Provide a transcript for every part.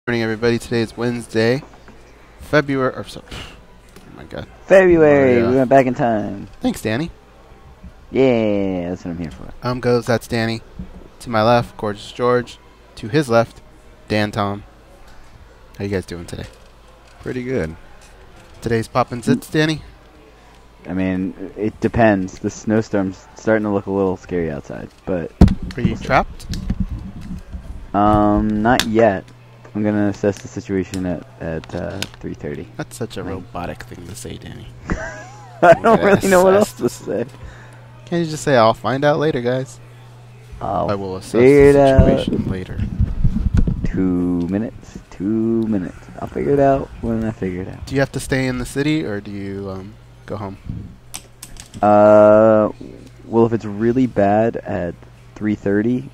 Morning, everybody. Today is Wednesday, February. Oh my God. February. We went back in time. Thanks, Danny. Yeah, that's what I'm here for. Goes. That's Danny. To my left, Gorgeous George. To his left, Dan Tom. How you guys doing today? Pretty good. Today's Poppin' Zits, Danny. I mean, it depends. The snowstorm's starting to look a little scary outside, but Are you trapped? not yet. I'm gonna assess the situation at 3:30. That's such a robotic thing to say, Danny. I don't really know what else to say. Can't you just say, "I'll find out later, guys"? I will assess figure the it situation later. 2 minutes. 2 minutes. I'll figure it out when I figure it out. Do you have to stay in the city, or do you go home? Well, if it's really bad at 3:30.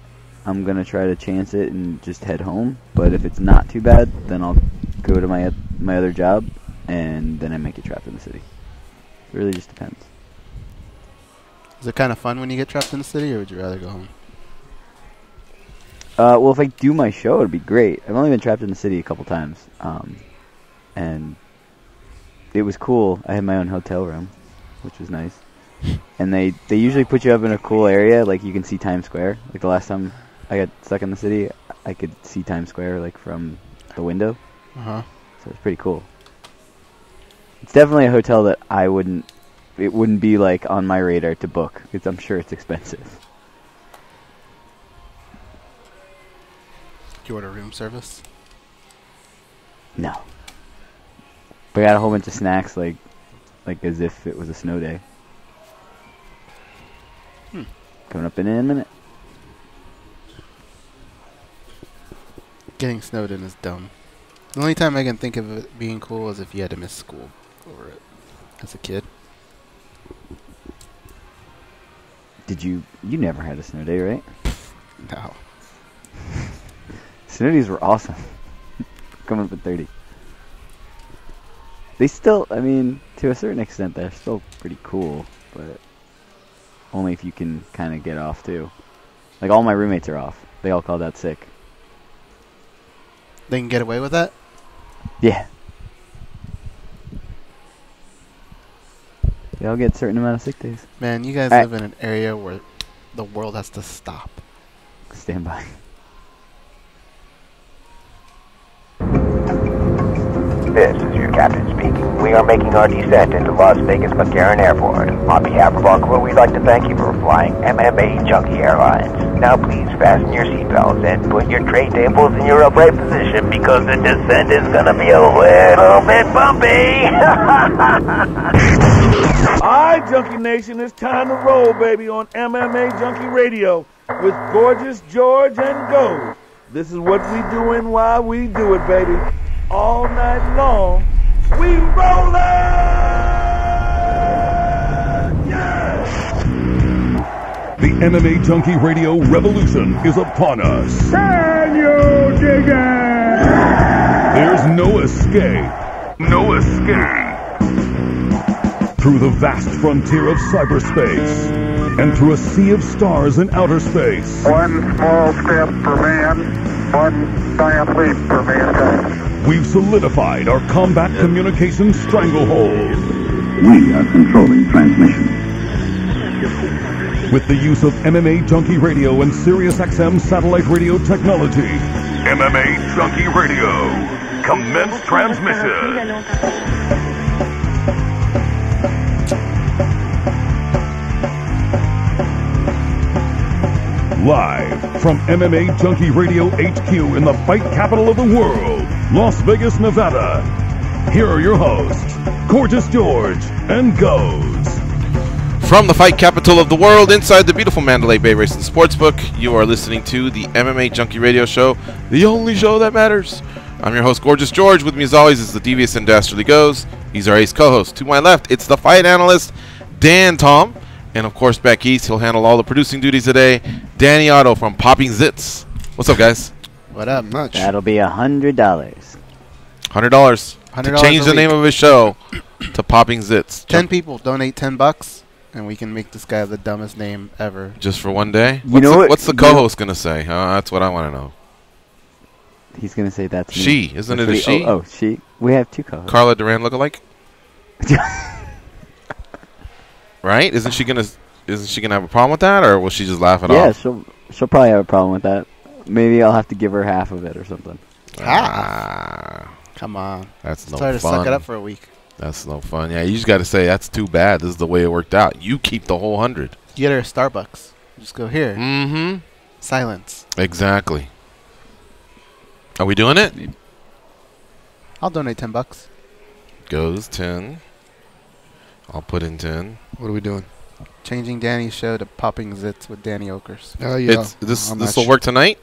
I'm going to try to chance it and just head home. But if it's not too bad, then I'll go to my other job, and then I might get trapped in the city. It really just depends. Is it kind of fun when you get trapped in the city, or would you rather go home? Well, if I do my show, it'd be great. I've only been trapped in the city a couple times. And it was cool. I had my own hotel room, which was nice. And they usually put you up in a cool area, like you can see Times Square. Like the last time I got stuck in the city, I could see Times Square like from the window. Uh-huh. So it's pretty cool. It's definitely a hotel that it wouldn't be like on my radar to book, because I'm sure it's expensive. Do you order room service? No. But I got a whole bunch of snacks, like as if it was a snow day. Coming up in a minute. Getting snowed in is dumb. The only time I can think of it being cool is if you had to miss school over it as a kid. You never had a snow day, right? No. Snow days were awesome. Coming up at 30. They still, I mean, to a certain extent, they're still pretty cool, but only if you can kind of get off, too. Like, all my roommates are off. They all called out sick. They can get away with that? Yeah. They all get a certain amount of sick days. Man, you guys live in an area where the world has to stop. Stand by. This is your captain speaking. We are making our descent into Las Vegas McCarran Airport. On behalf of our crew, we'd like to thank you for flying MMAjunkie Airlines. Now please fasten your seatbelts and put your tray tables in your upright position, because the descent is going to be a little bit bumpy. Alright, Junkie Nation, it's time to roll, baby, on MMAjunkie Radio with Gorgeous George and Go. This is what we doing while we do it, baby. All night long, we rollin'! Yeah! The MMAjunkie Radio revolution is upon us. Can you dig it? There's no escape. No escape. Through the vast frontier of cyberspace and through a sea of stars in outer space. One small step for man, one giant leap for mankind. We've solidified our combat communications stranglehold. We are controlling transmission. With the use of MMAjunkie Radio and SiriusXM satellite radio technology. MMAjunkie Radio. Commence transmission. Live from MMAjunkie Radio HQ in the fight capital of the world, Las Vegas, Nevada. Here are your hosts, Gorgeous George and Goes. From the fight capital of the world, inside the beautiful Mandalay Bay Racing Sportsbook, you are listening to the MMAjunkie Radio Show, the only show that matters. I'm your host, Gorgeous George. With me, as always, is the devious and dastardly Goes. He's our ace co-host. To my left, it's the fight analyst, Dan Tom. And, of course, back east, he'll handle all the producing duties today, Danny Otto from Popping Zits. What's up, guys? What up? Much. That'll be $100. $100 to change the name of his show to Popping Zits. 10 people donate $10, and we can make this guy the dumbest name ever. Just for one day? What's the co-host going to say? That's what I want to know. He's gonna say that's me. She, isn't it a she? Oh, she. We have two co-hosts. Carla Duran lookalike. Right? Isn't she gonna have a problem with that, or will she just laugh it off? Yeah, she'll probably have a problem with that. Maybe I'll have to give her half of it or something. Come on. That's no Try to fun. suck it up for a week. That's no fun. Yeah, you just got to say that's too bad. This is the way it worked out. You keep the whole 100. You get her a Starbucks. Just go here. Mm-hmm. Silence. Exactly. Are we doing it? I'll donate $10. Goes 10. I'll put in 10. What are we doing? Changing Danny's show to Popping Zits with Danny Okers. Oh, yeah. This will work tonight?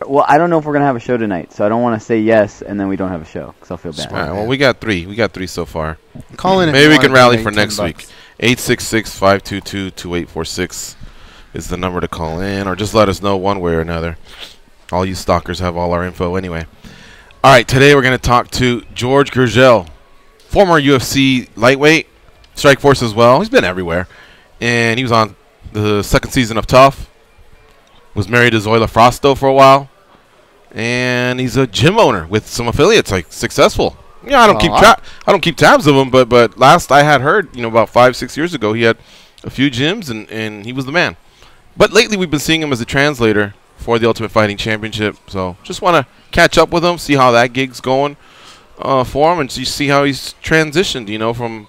Well, I don't know if we're going to have a show tonight, so I don't want to say yes and then we don't have a show because I'll feel bad. All right, well, we got 3. We got 3 so far. Call in. Maybe we can rally for next week. 866-522-2846 is the number to call in, or just let us know one way or another. All you stalkers have all our info anyway. All right, today we're going to talk to George Gurgel, former UFC lightweight, Strikeforce as well. He's been everywhere. And he was on the second season of Tough. Was married to Zoila Frosto for a while. And he's a gym owner with some affiliates, like successful. Yeah, I don't keep tabs of him, but last I had heard, about 5-6 years ago, he had a few gyms and he was the man. But lately we've been seeing him as a translator for the Ultimate Fighting Championship. So just want to catch up with him, see how that gig's going for him, and see how he's transitioned, from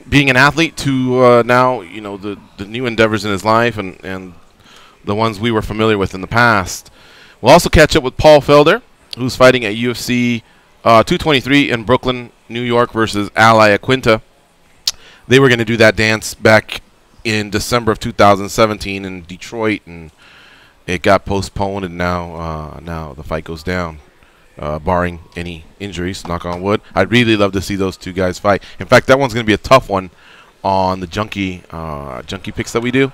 being an athlete to now, the new endeavors in his life and the ones we were familiar with in the past. We'll also catch up with Paul Felder, who's fighting at UFC 223 in Brooklyn, New York versus Ally Aquinta. They were going to do that dance back in December of 2017 in Detroit, and it got postponed, and now the fight goes down, barring any injuries, knock on wood. I'd really love to see those two guys fight. In fact, that one's going to be a tough one on the junkie picks that we do.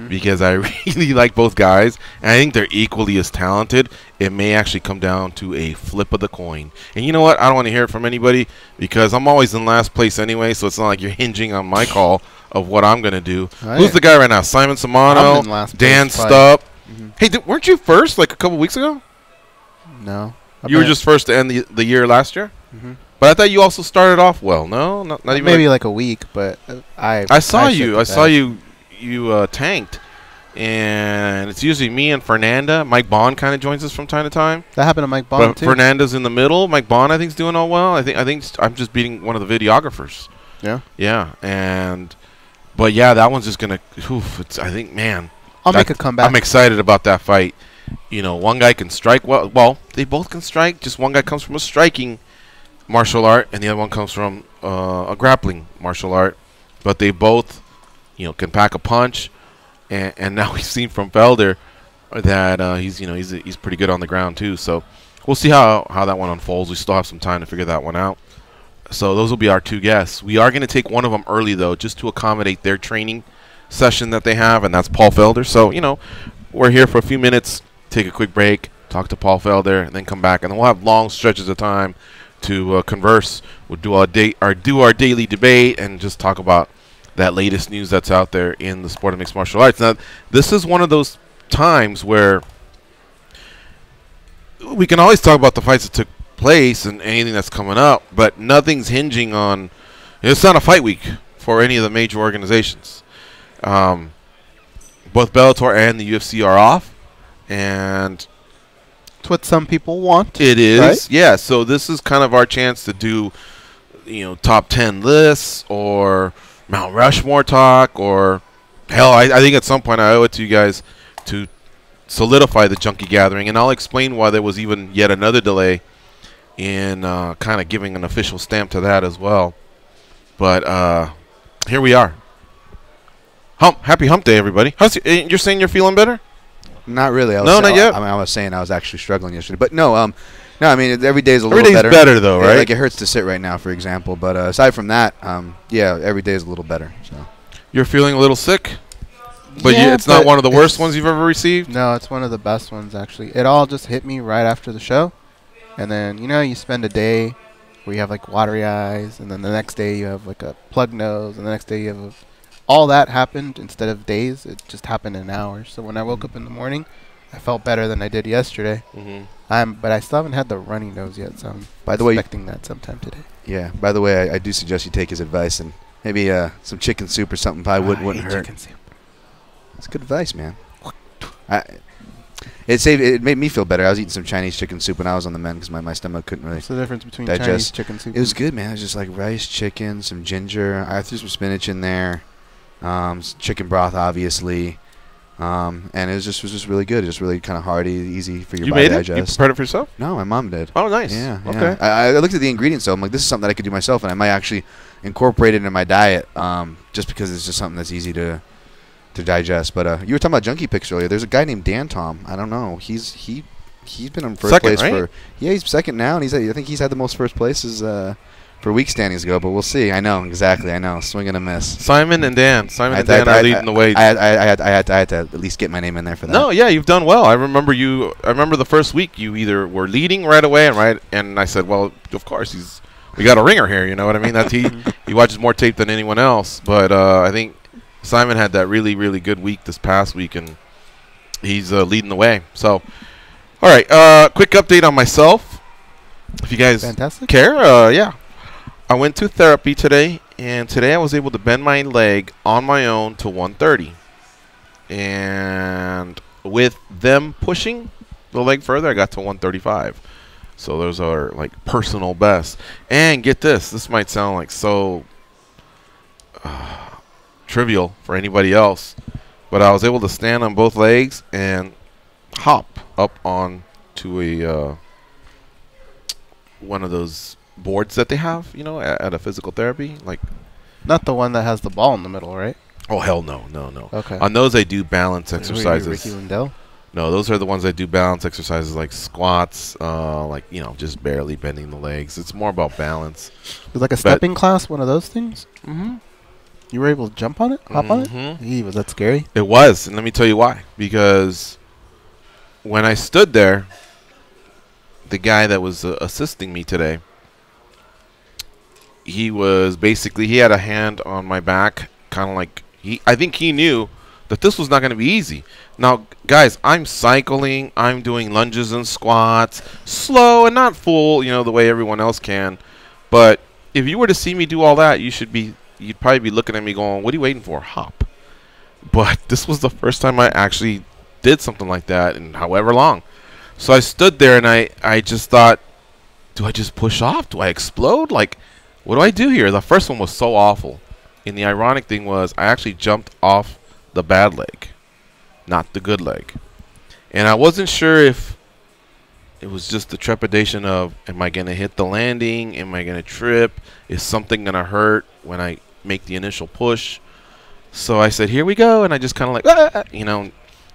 Because I really like both guys, and I think they're equally as talented. It may actually come down to a flip of the coin. And you know what? I don't want to hear it from anybody because I'm always in last place anyway, so it's not like you're hinging on my call of what I'm going to do. Who's the guy right now? Simon Samano, Dan Stubb. Hey, weren't you first like a couple weeks ago? No. You were just first to end the year last year? But I thought you also started off well. No? Not even maybe like a week, but I saw you. I saw you tanked, and it's usually me and Fernanda. Mike Bond kind of joins us from time to time. That happened to Mike Bond too. Fernanda's in the middle. Mike Bond, I think, is doing all well. I think I'm just beating one of the videographers. Yeah, but that one's just gonna. I think, man, I'll make a comeback. I'm excited about that fight. One guy can strike well. Well, they both can strike. Just one guy comes from a striking martial art, and the other one comes from a grappling martial art. But they both can pack a punch, and now we've seen from Felder that he's pretty good on the ground too. So we'll see how that one unfolds. We still have some time to figure that one out. So those will be our two guests. We are going to take one of them early though, just to accommodate their training session that they have, and that's Paul Felder. So we're here for a few minutes, take a quick break, talk to Paul Felder, and then come back, and then we'll have long stretches of time to converse. We'll do our daily debate and just talk about that latest news that's out there in the sport of mixed martial arts. Now, this is one of those times where we can always talk about the fights that took place and anything that's coming up, but nothing's hinging on. It's not a fight week for any of the major organizations. Both Bellator and the UFC are off, and it's what some people want. It is, right? Yeah. So this is kind of our chance to do, top 10 lists or Mount Rushmore talk, or hell, I think at some point I owe it to you guys to solidify the junkie gathering, and I'll explain why there was even yet another delay in kind of giving an official stamp to that as well. But here we are. Happy Hump Day, everybody. You're saying you're feeling better? Not really. Not yet. I was saying I was actually struggling yesterday, but no. No, I mean every day is a little better. Every day's better though, right? Like it hurts to sit right now, for example. But aside from that, every day is a little better. So you're feeling a little sick, but it's not one of the worst ones you've ever received. No, it's one of the best ones actually. It all just hit me right after the show, and then you spend a day where you have like watery eyes, and then the next day you have like a plugged nose, and the next day you have all that happened instead of days. It just happened in hours. So when I woke up in the morning, I felt better than I did yesterday. Mm-hmm. But I still haven't had the runny nose yet, so I'm By the way, expecting that sometime today. Yeah. By the way, I do suggest you take his advice and maybe some chicken soup or something. Probably wouldn't hurt. Chicken soup. That's good advice, man. It made me feel better. I was eating some Chinese chicken soup when I was on the mend because my stomach couldn't really. What's the difference between digest. Chinese chicken soup? It was good, man. It was just like rice, chicken, some ginger. I threw some spinach in there, chicken broth, obviously, and it was just really good. It was just really kind of hearty, easy for your body to digest. You prepared it for yourself? No, my mom did. Oh, nice. Yeah. Okay. I looked at the ingredients, though. I'm like, this is something that I could do myself, and I might actually incorporate it in my diet, just because it's just something that's easy to digest. But you were talking about junkie picks earlier. There's a guy named Dan Tom. I don't know. He's been in first second, place right? he's second now, and I think he's had the most first places for week standings ago. But we'll see. I know exactly. I know. Swing and a miss. Simon and Dan are leading the way. I had to at least get my name in there for that. No, yeah, you've done well. I remember the first week you either were leading right away and I said, well, of course we got a ringer here. You know what I mean? That he watches more tape than anyone else. But I think Simon had that really, really good week this past week, and he's leading the way. So, all right, quick update on myself. If you guys care, yeah. I went to therapy today, and today I was able to bend my leg on my own to 130. And with them pushing the leg further, I got to 135. So those are like personal bests. And get this might sound like so trivial for anybody else, but I was able to stand on both legs and hop up on to a one of those boards that they have, at a physical therapy, like not the one that has the ball in the middle, right? Oh hell no. Okay. On those I do balance exercises. Ricky Lindell? No, those are the ones that do balance exercises like squats, just barely bending the legs. It's more about balance. It's like a stepping class, one of those things. Mm-hmm. You were able to jump on it, hop on it. Was that scary? It was, and let me tell you why. Because when I stood there, the guy that was assisting me today, he had a hand on my back, kind of like I think he knew that this was not going to be easy. Now, guys, I'm cycling, I'm doing lunges and squats, slow and not full, the way everyone else can. But if you were to see me do all that, you'd probably be looking at me going, what are you waiting for? Hop. But this was the first time I actually did something like that in however long. So I stood there and I just thought, do I just push off? Do I explode? Like, what do I do here? The first one was so awful. And the ironic thing was I actually jumped off the bad leg, not the good leg. And I wasn't sure if it was just the trepidation of, am I going to hit the landing? Am I going to trip? Is something going to hurt when I make the initial push? So I said, here we go. And I just kind of like,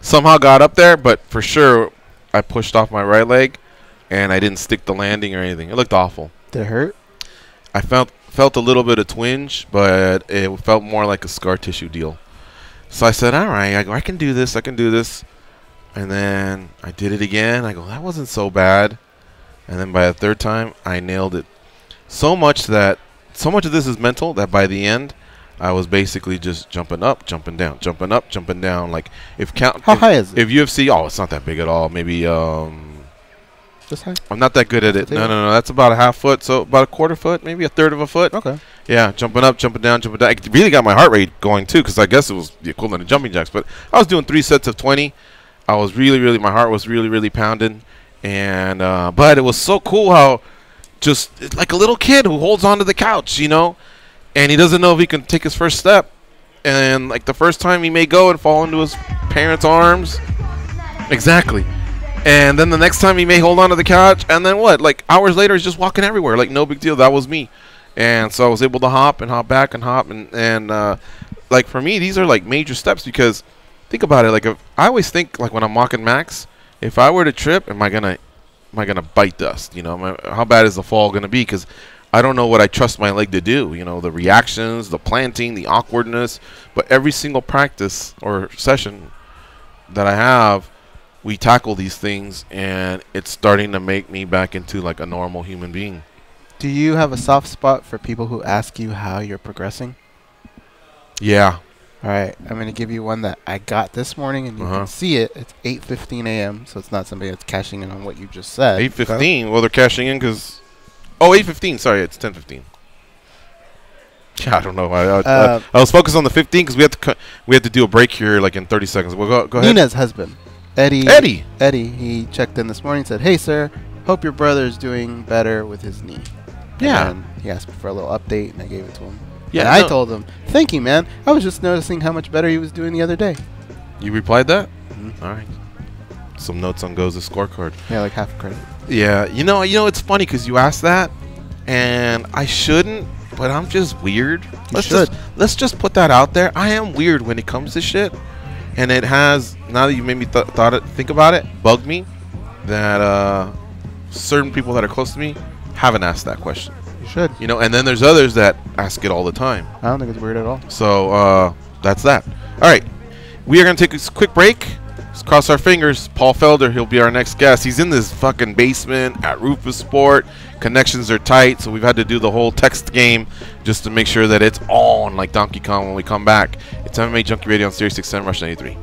somehow got up there. But for sure, I pushed off my right leg, and I didn't stick the landing or anything. It looked awful. Did it hurt? I felt a little bit of twinge, but it felt more like a scar tissue deal. So I said, all right, I can do this. And then I did it again. I go, that wasn't so bad. And then by the third time, I nailed it. So much of this is mental that by the end, I was basically just jumping up, jumping down, jumping up, jumping down. Like how high is it? If UFC, it's not that big at all. Maybe this high? I'm not that good at it. No. That's about a half foot, so about a quarter foot, maybe a third of a foot. Okay. Yeah, jumping up, jumping down, jumping down. It really got my heart rate going too, because I guess it was the equivalent of jumping jacks. But I was doing 3 sets of 20. I was my heart was really pounding, and but it was so cool how just like a little kid who holds onto the couch, and he doesn't know if he can take his first step, and like the first time he may go and fall into his parents' arms, exactly, and then the next time he may hold onto the couch, and then what? Like hours later, he's just walking everywhere, like no big deal. That was me, and so I was able to hop and hop back and hop, and like for me, these are like major steps because. Think about it. Like I always think, like when I'm walking Max, if I were to trip, am I gonna bite dust? How bad is the fall gonna be? Because I don't know what I trust my leg to do. The reactions, the planting, the awkwardness. But every single practice or session that I have, we tackle these things, and it's starting to make me back into like a normal human being. Do you have a soft spot for people who ask you how you're progressing? Yeah. All right, I'm going to give you one that I got this morning, and you can see it. It's 8:15 a.m., so it's not somebody that's cashing in on what you just said. 8:15? Well, they're cashing in because... Oh, 8:15. Sorry, it's 10:15. Yeah, I don't know. I was focused on the 15 because we had to do a break here like in 30 seconds. Well, go ahead. Nina's husband, Eddie, he checked in this morning and said, "Hey, sir, hope your brother's doing better with his knee." Yeah. And he asked me for a little update, and I gave it to him. Yeah, and I told him, "Thank you, man. I was just noticing how much better he was doing the other day." You replied that? Mm-hmm. All right. Some notes on Go's scorecard. Yeah, like half credit. Yeah, you know, it's funny because you asked that, and I shouldn't, but I'm just weird. Let's just put that out there. I am weird when it comes to shit, and it has, now that you made me think about it, bugged me that certain people that are close to me haven't asked that question. You should. You know, and then there's others that ask it all the time. I don't think it's weird at all. So that's that. All right, we are gonna take a quick break. Let's cross our fingers. Paul Felder, he'll be our next guest. He's in this fucking basement at Rufus Sport. Connections are tight, so we've had to do the whole text game just to make sure that it's on like Donkey Kong when we come back. It's MMA Junkie Radio on Sirius XM Rush 93.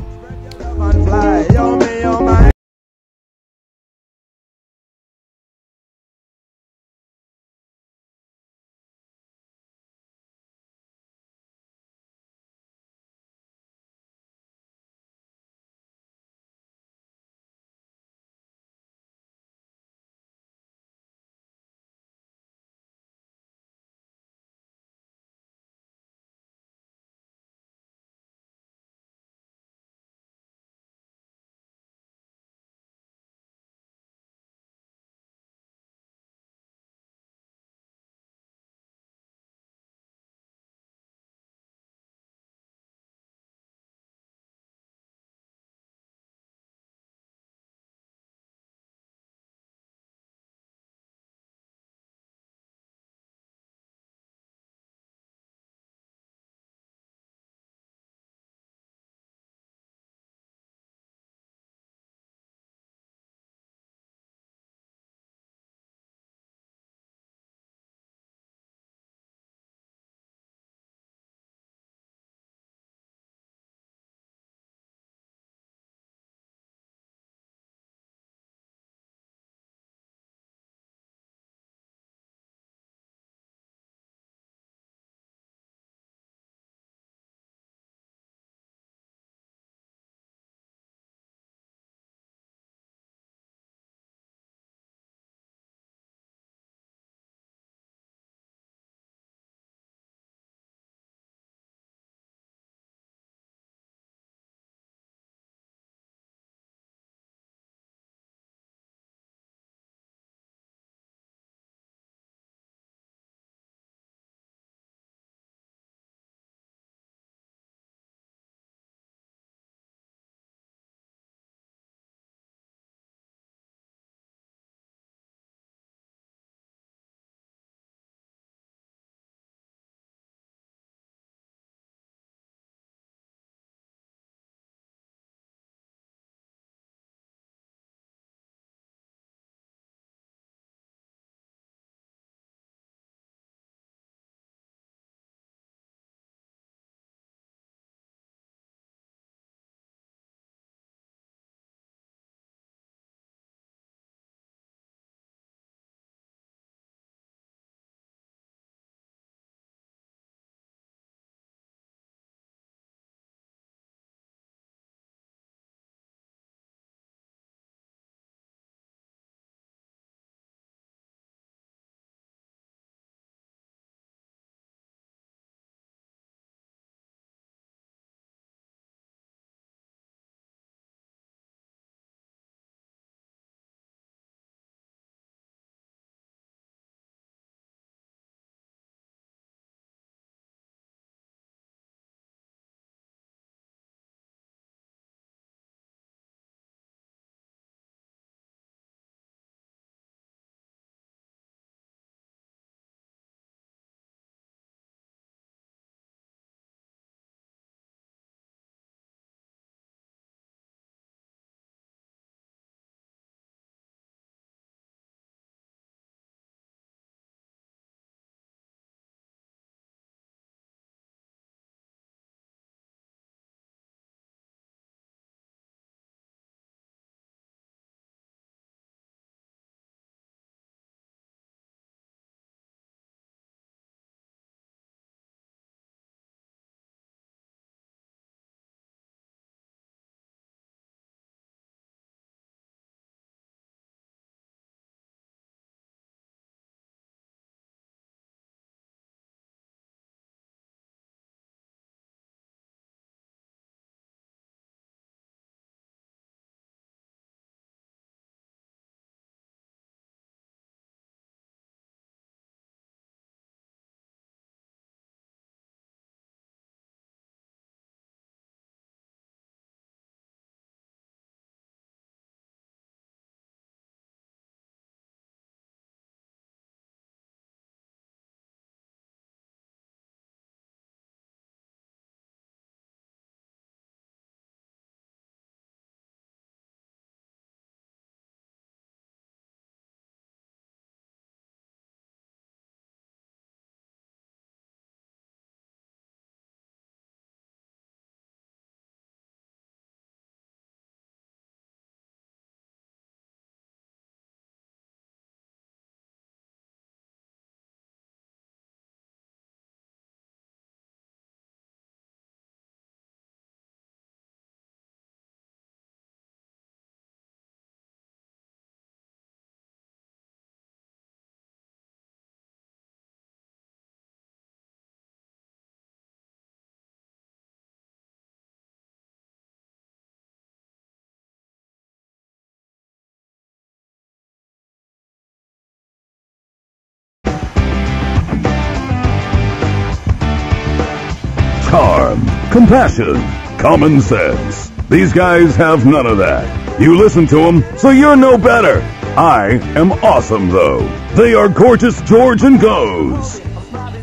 compassion, common sense. These guys have none of that. You listen to them, so you're no better. I am awesome, though. They are Gorgeous George and Goes.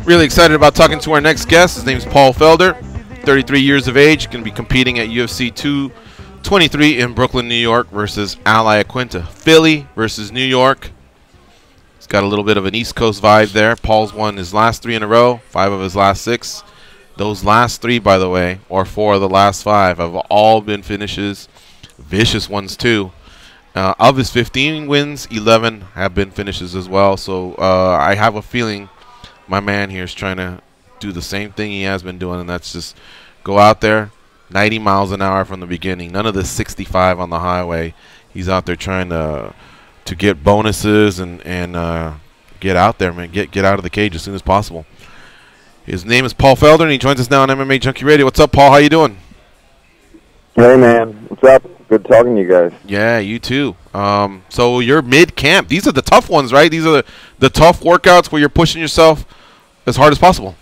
Really excited about talking to our next guest. His name is Paul Felder, 33 years of age, going to be competing at UFC 223 in Brooklyn, New York versus Ally Aquinta. Philly versus New York. He's got a little bit of an East Coast vibe there. Paul's won his last 3 in a row, 5 of his last 6. Those last 3, by the way, or 4 of the last 5, have all been finishes. Vicious ones, too. Of his 15 wins, 11 have been finishes as well. So I have a feeling my man here is trying to do the same thing he has been doing, and that's just go out there 90 miles an hour from the beginning. None of the 65 on the highway. He's out there trying to get bonuses and get out there, man. Get out of the cage as soon as possible. His name is Paul Felder, and he joins us now on MMAjunkie Radio. What's up, Paul? How you doing? Hey, man. What's up? Good talking to you guys. Yeah, you too. So you're mid-camp. These are the tough ones, right? These are the tough workouts where you're pushing yourself as hard as possible.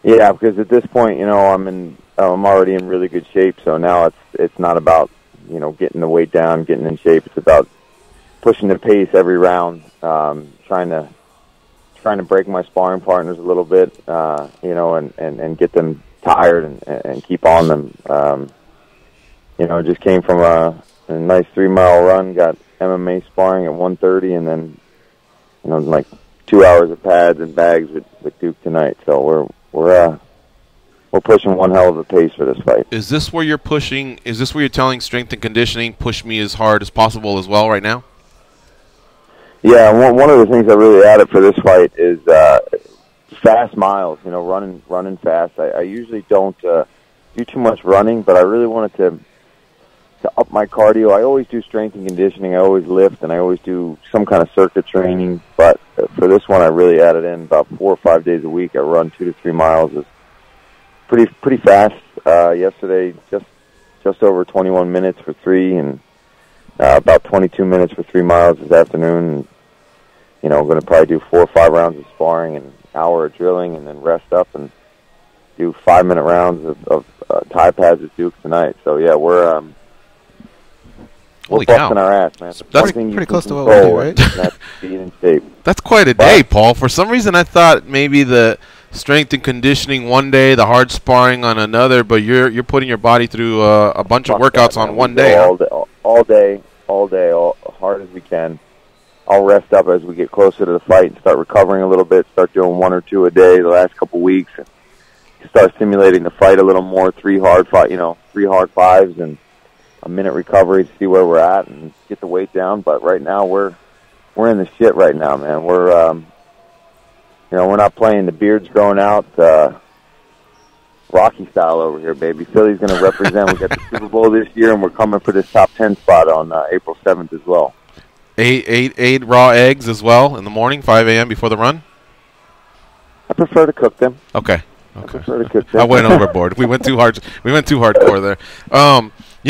Yeah, because at this point, I'm already in really good shape. So now it's not about getting the weight down, getting in shape. It's about pushing the pace every round, trying to break my sparring partners a little bit, and get them tired and keep on them. Just came from a nice 3-mile run, got MMA sparring at 1:30, and then like 2 hours of pads and bags with Duke tonight. So we're pushing one hell of a pace for this fight. Is this where you're pushing? Is this where you're telling strength and conditioning, push me as hard as possible as well right now? Yeah, one of the things I really added for this fight is fast miles. Running fast. I usually don't do too much running, but I really wanted to up my cardio. I always do strength and conditioning. I always lift, and I always do some kind of circuit training. But for this one, I really added in about 4 or 5 days a week. I run 2 to 3 miles. It's pretty fast. Yesterday, just over 21 minutes for 3, and about 22 minutes for 3 miles this afternoon. I'm going to probably do 4 or 5 rounds of sparring and an hour of drilling, and then rest up and do 5-minute rounds of Thai pads with Duke tonight. So yeah, we're busting our ass, man. That's pretty close to what we do, right? That's being in shape. That's quite a day, Paul. For some reason, I thought maybe the strength and conditioning one day, the hard sparring on another, but you're putting your body through a bunch of workouts on one day. All day, hard as we can. I'll rest up as we get closer to the fight and start recovering a little bit, start doing 1 or 2 a day the last couple weeks, and start simulating the fight a little more, 3 hard 5s and a minute recovery to see where we're at and get the weight down. But right now we're in the shit right now, man. We're we're not playing the beards growing out Rocky style over here, baby. Philly's going to represent. We got the Super Bowl this year, and we're coming for this top 10 spot on April 7th as well. 8 raw eggs as well in the morning, 5 a.m. before the run? I prefer to cook them. Okay. I prefer to cook them. I went overboard. We went too hard. We went too hardcore there.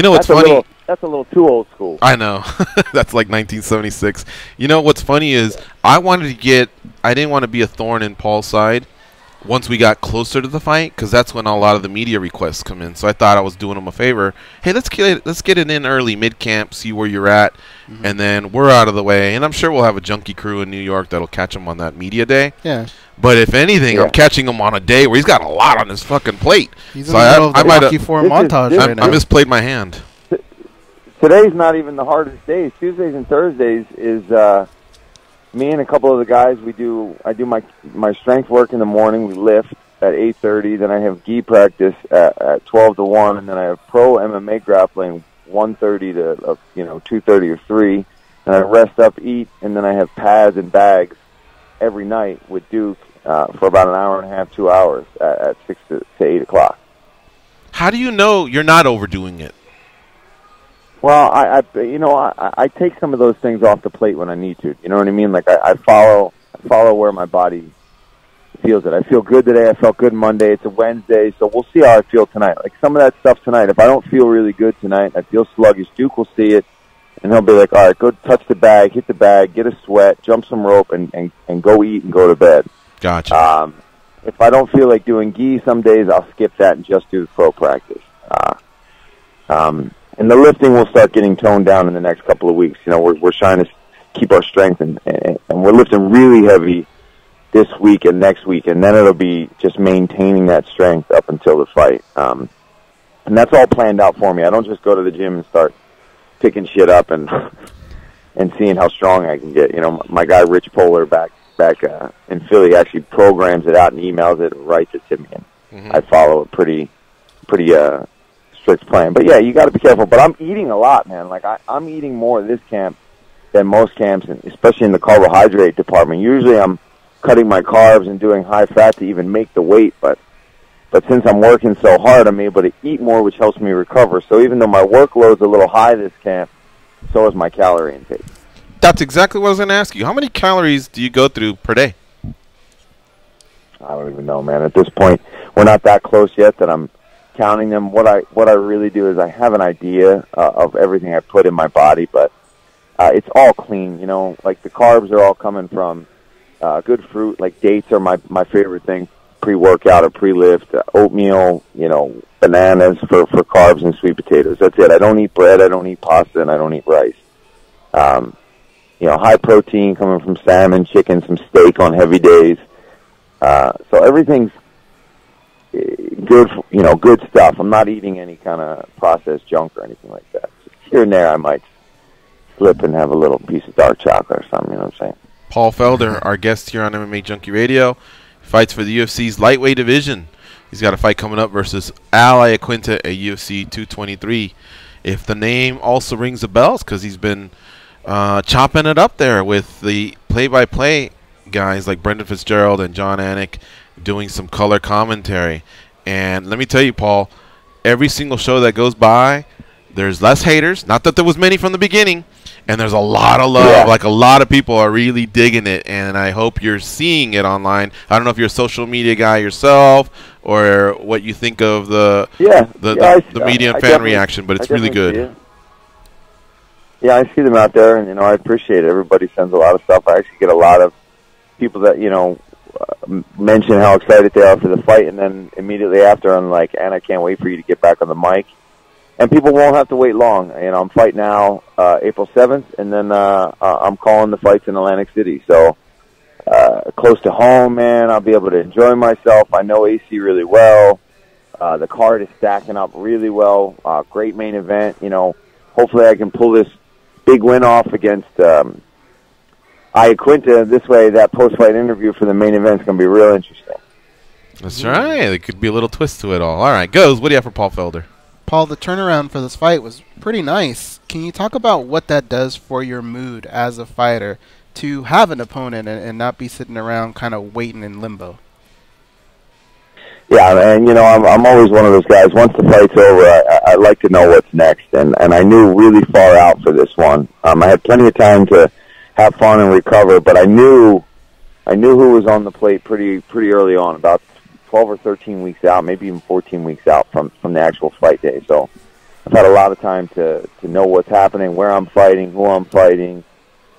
What's funny? That's a little too old school. I know. That's like 1976. What's funny is I didn't want to be a thorn in Paul's side once we got closer to the fight, because that's when a lot of the media requests come in. So I thought I was doing him a favor. Hey, let's get it in early, mid-camp, see where you're at, and then we're out of the way. And I'm sure we'll have a junkie crew in New York that'll catch him on that media day. Yeah. But if anything, I'm catching him on a day where he's got a lot on his fucking plate. He's in the middle of the Rocky IV montage right now. I misplayed my hand. Today's not even the hardest days. Tuesdays and Thursdays is me and a couple of the guys. I do my strength work in the morning. We lift at 8:30. Then I have gi practice at 12 to 1, and then I have pro MMA grappling 1:30 to 2:30 or 3. And I rest up, eat, and then I have pads and bags every night with Duke for about an hour and a half, 2 hours at 6 to 8 o'clock. How do you know you're not overdoing it? Well, I take some of those things off the plate when I need to. You know what I mean? Like I follow where my body feels it. I feel good today. I felt good Monday. It's a Wednesday, so we'll see how I feel tonight. Like some of that stuff tonight. If I don't feel really good tonight, I feel sluggish. Duke will see it, and he'll be like, "All right, go touch the bag, hit the bag, get a sweat, jump some rope, and go eat and go to bed." Gotcha. if I don't feel like doing gi some days, I'll skip that and just do the pro practice. And the lifting will start getting toned down in the next couple of weeks. You know, we're trying to keep our strength, and we're lifting really heavy this week and next week, and then it'll be just maintaining that strength up until the fight. And that's all planned out for me. I don't just go to the gym and start picking shit up and seeing how strong I can get. You know, my guy Rich Poehler back in Philly actually programs it out and emails it and writes it to me, and I follow a pretty strict plan. But yeah, you got to be careful. But I'm eating a lot, man. Like I'm eating more this camp than most camps, and especially in the carbohydrate department. Usually I'm cutting my carbs and doing high fat to even make the weight, but since I'm working so hard, I'm able to eat more, which helps me recover. So even though my workload's a little high this camp, so is my calorie intake. That's exactly what I was going to ask you. How many calories do you go through per day? I don't even know, man. At this point, we're not that close yet that I'm counting them. What I really do is I have an idea of everything I put in my body, but it's all clean. You know, like the carbs are all coming from good fruit. Like dates are my favorite thing, pre-workout or pre-lift. Oatmeal, you know, bananas for carbs, and sweet potatoes. That's it. I don't eat bread, I don't eat pasta, and I don't eat rice. You know, high protein coming from salmon, chicken, some steak on heavy days. So everything's good, you know, good stuff. I'm not eating any kind of processed junk or anything like that. So here and there, I might slip and have a little piece of dark chocolate or something. You know what I'm saying? Paul Felder, our guest here on MMA Junkie Radio, fights for the UFC's lightweight division. He's got a fight coming up versus Al Iaquinta at UFC 223. If the name also rings a bell, because he's been chopping it up there with the play-by-play guys like Brendan Fitzgerald and John Anik doing some color commentary. And let me tell you, Paul, every single show that goes by, there's less haters. Not that there was many from the beginning. And there's a lot of love. Yeah. Like, a lot of people are really digging it, and I hope you're seeing it online. I don't know if you're a social media guy yourself or what you think of the media and fan reaction, but it's really good. Yeah, I see them out there, and, you know, I appreciate it. Everybody sends a lot of stuff. I actually get a lot of people that, you know, mention how excited they are for the fight, and then immediately after I'm like, and I can't wait for you to get back on the mic. And people won't have to wait long. You know, I'm fighting now April 7th, and then I'm calling the fights in Atlantic City. So close to home, man. I'll be able to enjoy myself. I know AC really well. The card is stacking up really well. Great main event. You know, hopefully I can pull this big win off against Iaquinta. This way, that post-fight interview for the main event is going to be real interesting. That's right. There could be a little twist to it all. All right, Goes, what do you have for Paul Felder? Paul, the turnaround for this fight was pretty nice. Can you talk about what that does for your mood as a fighter to have an opponent and not be sitting around kind of waiting in limbo? Yeah, and, you know, I'm always one of those guys. Once the fight's over, I like to know what's next, and I knew really far out for this one. I had plenty of time to have fun and recover, but I knew who was on the plate pretty early on, about 12 or 13 weeks out, maybe even 14 weeks out from the actual fight day. So I've had a lot of time to know what's happening, where I'm fighting, who I'm fighting.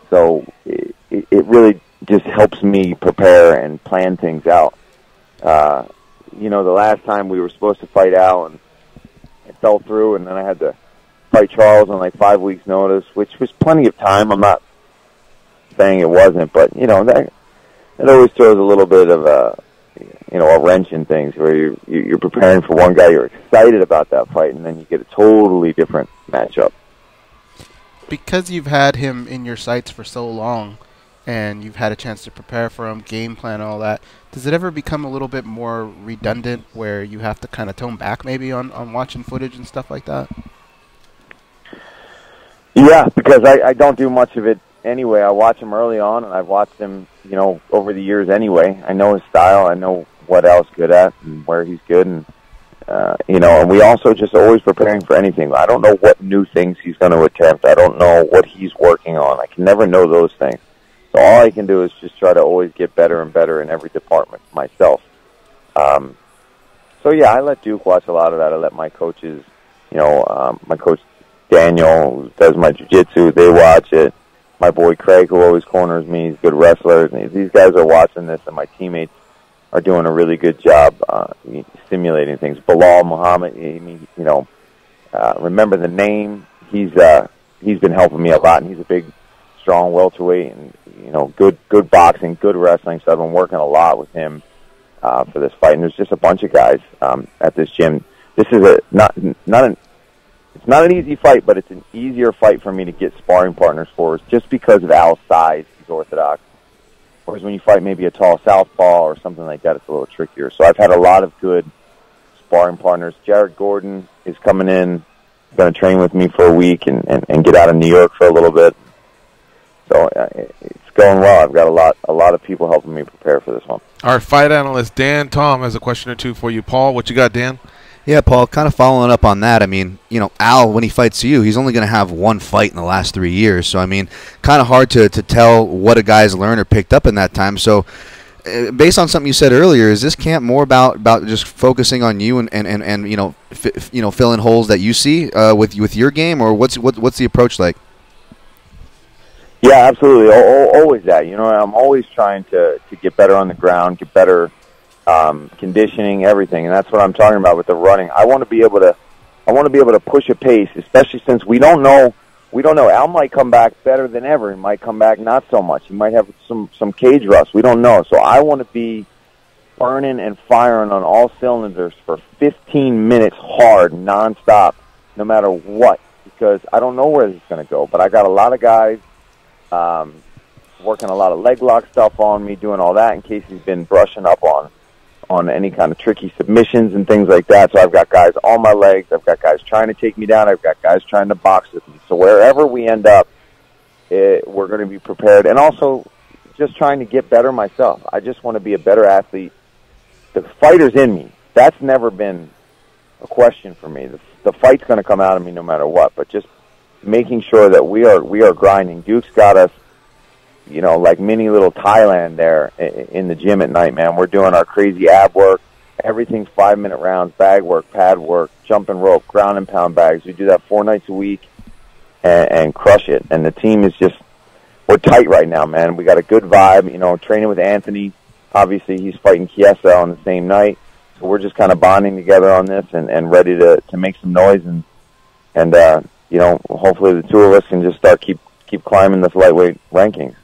So it really just helps me prepare and plan things out. You know, the last time we were supposed to fight Al, and it fell through, and then I had to fight Charles on like 5 weeks' notice, which was plenty of time. I'm not saying it wasn't, but, you know, that always throws a little bit of a wrench in things, where you're preparing for one guy, you're excited about that fight, and then you get a totally different matchup. Because you've had him in your sights for so long, and you've had a chance to prepare for him, game plan, all that, does it ever become a little bit more redundant where you have to kind of tone back maybe on watching footage and stuff like that? Yeah, because I don't do much of it anyway. I watch him early on, and I've watched him, you know, over the years anyway. I know his style. I know what else good at and where he's good, and you know, and we also just always preparing for anything. I don't know what new things he's going to attempt. I don't know what he's working on. I can never know those things. So all I can do is just try to always get better and better in every department myself. So yeah, I let Duke watch a lot of that. I let my coaches, you know, my coach Daniel, who does my jiu-jitsu, they watch it. My boy Craig, who always corners me, he's a good wrestler. These guys are watching this, and my teammates are doing a really good job stimulating things. Bilal Muhammad, remember the name. He's been helping me a lot, and he's a big, strong welterweight, and good boxing, good wrestling. So I've been working a lot with him for this fight. And there's just a bunch of guys at this gym. This is it's not an easy fight, but it's an easier fight for me to get sparring partners for, just because of Al's size. He's orthodox. Whereas when you fight maybe a tall southpaw or something like that, it's a little trickier. So I've had a lot of good sparring partners. Jared Gordon is coming in, going to train with me for a week and get out of New York for a little bit. So it's going well. I've got a lot of people helping me prepare for this one. Our fight analyst, Dan Tom, has a question or two for you. Paul, what you got, Dan? Yeah, Paul, kind of following up on that, I mean, Al, when he fights you, he's only going to have one fight in the last 3 years. So, I mean, kind of hard to tell what a guy's learned or picked up in that time. So, based on something you said earlier, is this camp more about just focusing on you and filling holes that you see with your game, or what's the approach like? Yeah, absolutely. Always that. I'm always trying to get better on the ground, get better conditioning, everything, and that's what I'm talking about with the running. I want to be able to push a pace, especially since we don't know. Al might come back better than ever. He might come back not so much. He might have some cage rust. We don't know. So I want to be burning and firing on all cylinders for 15 minutes hard, nonstop, no matter what, because I don't know where this is going to go. But I got a lot of guys working a lot of leg lock stuff on me, doing all that in case he's been brushing up on any kind of tricky submissions and things like that. So I've got guys on my legs. I've got guys trying to take me down. I've got guys trying to box with me. So wherever we end up, we're going to be prepared. And also just trying to get better myself. I just want to be a better athlete. The fighter's in me. That's never been a question for me. The fight's going to come out of me no matter what. But just making sure that we are grinding. Duke's got us, like mini little Thailand there in the gym at night, man. We're doing our crazy ab work. Everything's 5-minute rounds, bag work, pad work, jumping rope, ground and pound bags. We do that 4 nights a week and crush it. And the team is we're tight right now, man. We got a good vibe, training with Anthony. Obviously, he's fighting Chiesa on the same night. So we're just kind of bonding together on this and ready to make some noise. And hopefully the two of us can just keep climbing this lightweight rankings.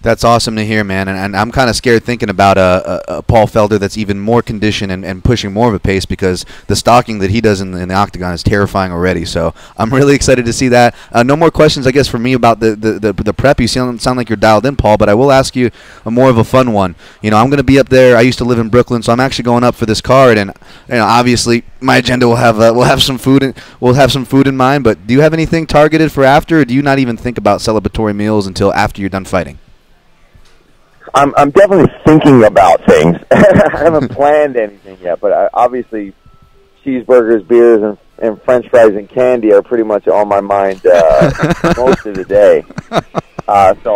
That's awesome to hear, man. And I'm kind of scared thinking about a Paul Felder that's even more conditioned and pushing more of a pace, because the stalking that he does in the octagon is terrifying already. So I'm really excited to see that. No more questions, I guess, for me about the prep. You sound like you're dialed in, Paul, but I will ask you a more of a fun one. I'm going to be up there. I used to live in Brooklyn, so I'm actually going up for this card. And obviously my agenda will have some food in mind. But do you have anything targeted for after, or do you not even think about celebratory meals until after you're done fighting? I'm definitely thinking about things. I haven't planned anything yet, but obviously cheeseburgers, beers, and French fries and candy are pretty much on my mind most of the day. So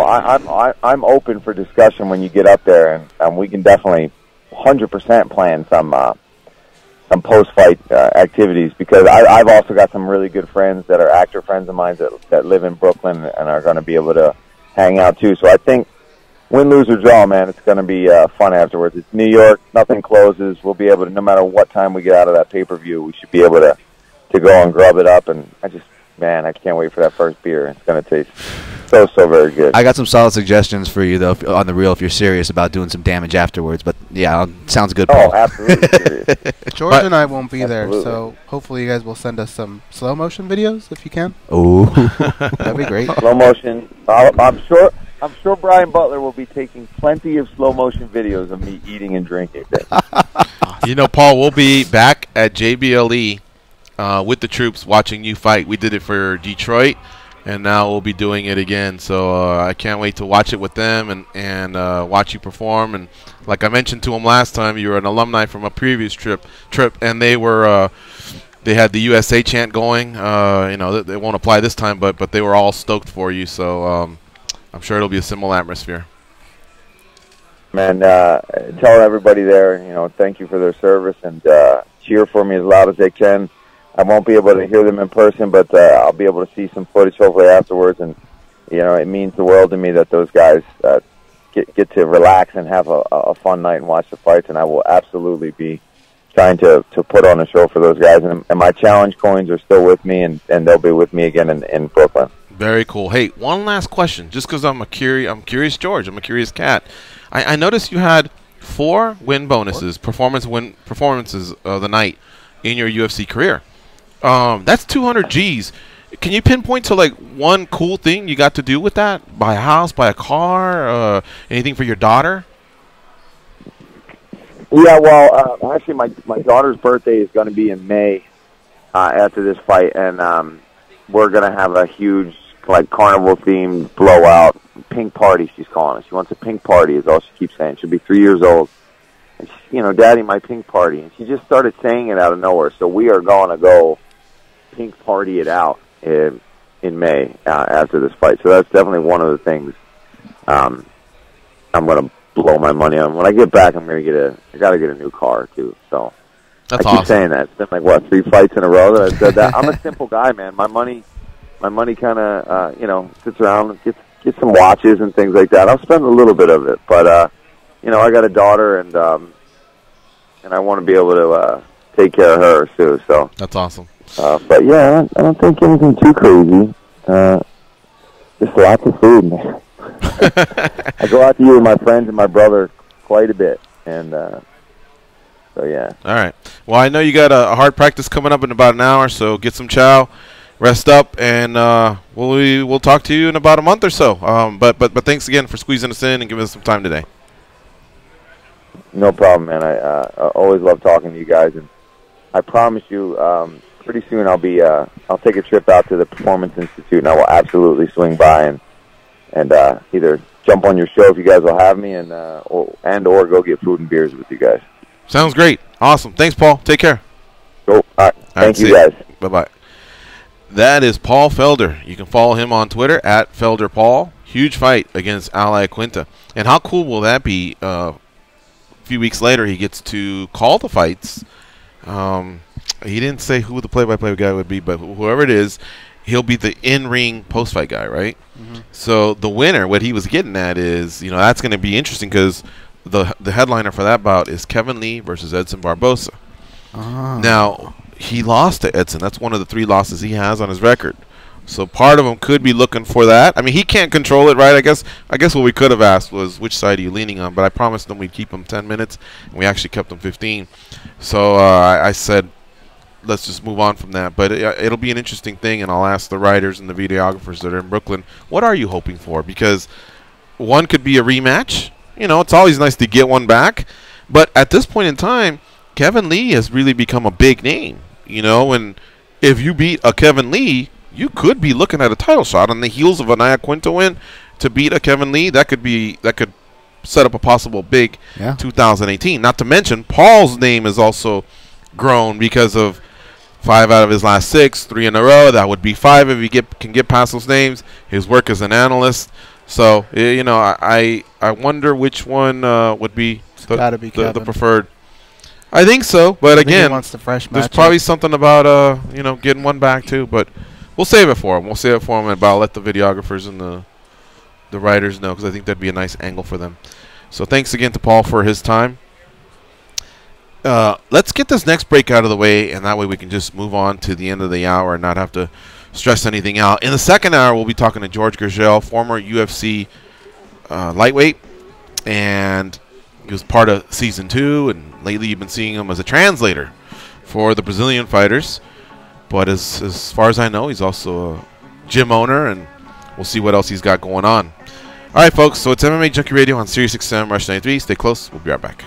I'm open for discussion when you get up there, and we can definitely 100% plan some post-fight activities, because I've also got some really good friends that are actor friends of mine that live in Brooklyn and are going to be able to hang out too. So I think win, lose, or draw, man, it's going to be fun afterwards. It's New York. Nothing closes. We'll be able to, no matter what time we get out of that pay-per-view, we should be able to go and grub it up. And I can't wait for that first beer. It's going to taste so very good. I got some solid suggestions for you, though, on the real, if you're serious about doing some damage afterwards. But, yeah, sounds good, Paul. Oh, absolutely serious. George and I won't be there, so hopefully you guys will send us some slow-motion videos if you can. Oh, that'd be great. Slow motion. I'm sure Brian Butler will be taking plenty of slow-motion videos of me eating and drinking. Paul, we'll be back at JBLE with the troops watching you fight. We did it for Detroit, and now we'll be doing it again. So I can't wait to watch it with them and watch you perform. And like I mentioned to them last time, you were an alumni from a previous trip, and they were they had the USA chant going. They won't apply this time, but they were all stoked for you. So I'm sure it'll be a similar atmosphere. Man, tell everybody there, thank you for their service, and cheer for me as loud as they can. I won't be able to hear them in person, but I'll be able to see some footage hopefully afterwards, and it means the world to me that those guys get to relax and have a fun night and watch the fights. And I will absolutely be trying to put on a show for those guys. And my challenge coins are still with me, and they'll be with me again in Brooklyn. Very cool. Hey, one last question, just because I'm curious George. I'm a curious cat. I noticed you had 4 win bonuses, performances of the night in your UFC career. That's 200 G's. Can you pinpoint to like one cool thing you got to do with that? Buy a house, buy a car, anything for your daughter? Yeah, well, actually, my daughter's birthday is going to be in May after this fight, and we're going to have a huge, like, carnival-themed blowout pink party, she's calling it. She wants a pink party, is all she keeps saying. She'll be 3 years old. And she, Daddy, my pink party. And she just started saying it out of nowhere. So we are going to go pink party it out in May after this fight. So that's definitely one of the things I'm going to blow my money on. When I get back, I got to get a new car too. So that's I keep awesome. saying that. It's been like 3 fights in a row that I've said that. I'm a simple guy, man. My money kind of sits around and get some watches and things like that. I'll spend a little bit of it, but I got a daughter, and I want to be able to take care of her too. So that's awesome. But yeah, I don't think anything too crazy. Just lots of food, man. I go out to eat with my friends and my brother quite a bit, and so yeah. All right. Well, I know you got a hard practice coming up in about an hour, so get some chow, rest up, and we'll talk to you in about a month or so. But thanks again for squeezing us in and giving us some time today. No problem, man. I always love talking to you guys, and I promise you, pretty soon I'll take a trip out to the Performance Institute, and I will absolutely swing by and either jump on your show if you guys will have me, or go get food and beers with you guys. Sounds great. Awesome. Thanks, Paul. Take care. Cool. All right. Thank you, guys. Bye-bye. That is Paul Felder. You can follow him on Twitter at FelderPaul. Huge fight against Ali Quinta. And how cool will that be? A few weeks later, he gets to call the fights. He didn't say who the play-by-play guy would be, but whoever it is, he'll be the in-ring post-fight guy, right? Mm-hmm. So the winner, what he was getting at is, that's going to be interesting because the headliner for that bout is Kevin Lee versus Edson Barbosa. Oh. Now, he lost to Edson. That's one of the 3 losses he has on his record. So part of him could be looking for that. I mean, he can't control it, right? I guess what we could have asked was which side are you leaning on, but I promised him we'd keep him 10 minutes, and we actually kept him 15. So I said, let's just move on from that. But it'll be an interesting thing, and I'll ask the writers and the videographers that are in Brooklyn, what are you hoping for? Because one could be a rematch. It's always nice to get one back. But at this point in time, Kevin Lee has really become a big name. And if you beat a Kevin Lee, you could be looking at a title shot on the heels of an Ali Quinta win to beat a Kevin Lee. That could set up a possible big 2018. Not to mention, Paul's name has also grown because of 5 out of his last 6, 3 in a row. That would be 5 if he can get past those names. His work as an analyst. So I wonder which one would be the preferred. I think so, but again, there's probably something about getting one back too. But we'll save it for him. And I'll let the videographers and the writers know because I think that'd be a nice angle for them. So thanks again to Paul for his time. Let's get this next break out of the way, and that way we can just move on to the end of the hour and not have to stress anything out. In the second hour, we'll be talking to George Gurgel, former UFC lightweight, and he was part of Season 2, and lately you've been seeing him as a translator for the Brazilian fighters. But as far as I know, he's also a gym owner, and we'll see what else he's got going on. All right, folks, so it's MMA Junkie Radio on Sirius XM Rush 93. Stay close. We'll be right back.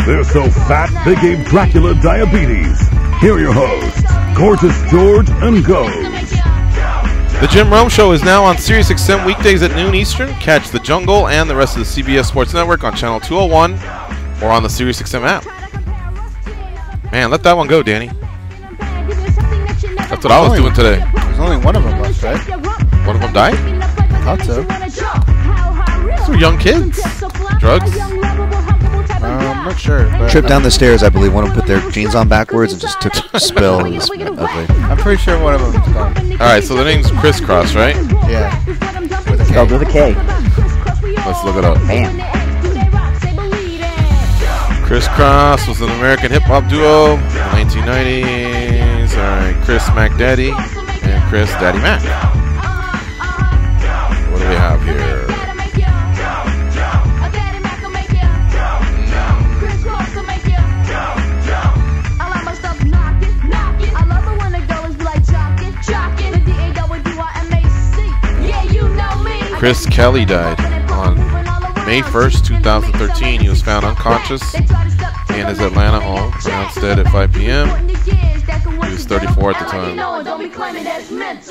They're so fat they gave Dracula diabetes. Here are your hosts, Gorgeous George and Goes. The Jim Rome Show is now on SiriusXM weekdays at noon Eastern. Catch The Jungle and the rest of the CBS Sports Network on Channel 201 or on the SiriusXM app. Man, let that one go, Danny. That's what I was doing today. There's only one of them left, right? One of them died? I thought so. These were young kids. Drugs? I'm not sure. But Tripped down the stairs, I believe. One of them put their jeans on backwards and just took a spill. It was ugly. I'm pretty sure one of them is gone. All right, so the name's Crisscross, right? Yeah. With a K. Spelled with a K. Let's look it up. Bam. Crisscross was an American hip-hop duo in the 1990s. All right, Chris Mac Daddy and Chris Daddy Mac. What do we have here? Chris Kelly died on May 1st, 2013. He was found unconscious in his Atlanta home, pronounced dead at 5 p.m. He was 34 at the time.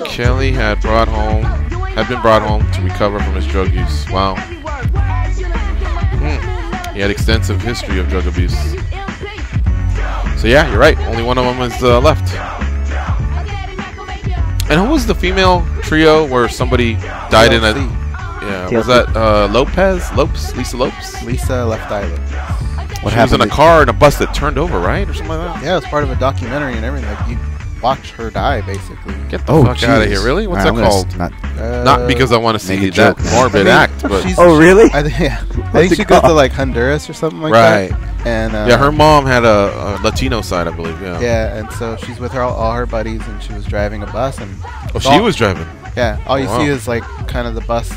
Kelly had been brought home to recover from his drug use. Wow. He had extensive history of drug abuse. So yeah, you're right. Only one of them is left. And who was the female trio where somebody died in a... Yeah, was that Lisa Lopes? Lisa Left Eye Lopes. What happened? She was in a car in a bus that turned over, right? Or something like that? Yeah, it was part of a documentary and everything. Like, you watch her die, basically. Get the fuck out of here. Really? What's that called? Not because I want to see that morbid act, but... Oh, really? I think she goes to, like, Honduras or something like that. Right. And yeah, her mom had a Latino side, I believe, yeah. Yeah, and so she's with all her buddies, and she was driving a bus. And oh, she was driving? Yeah. All you see is, like, kind of the bus,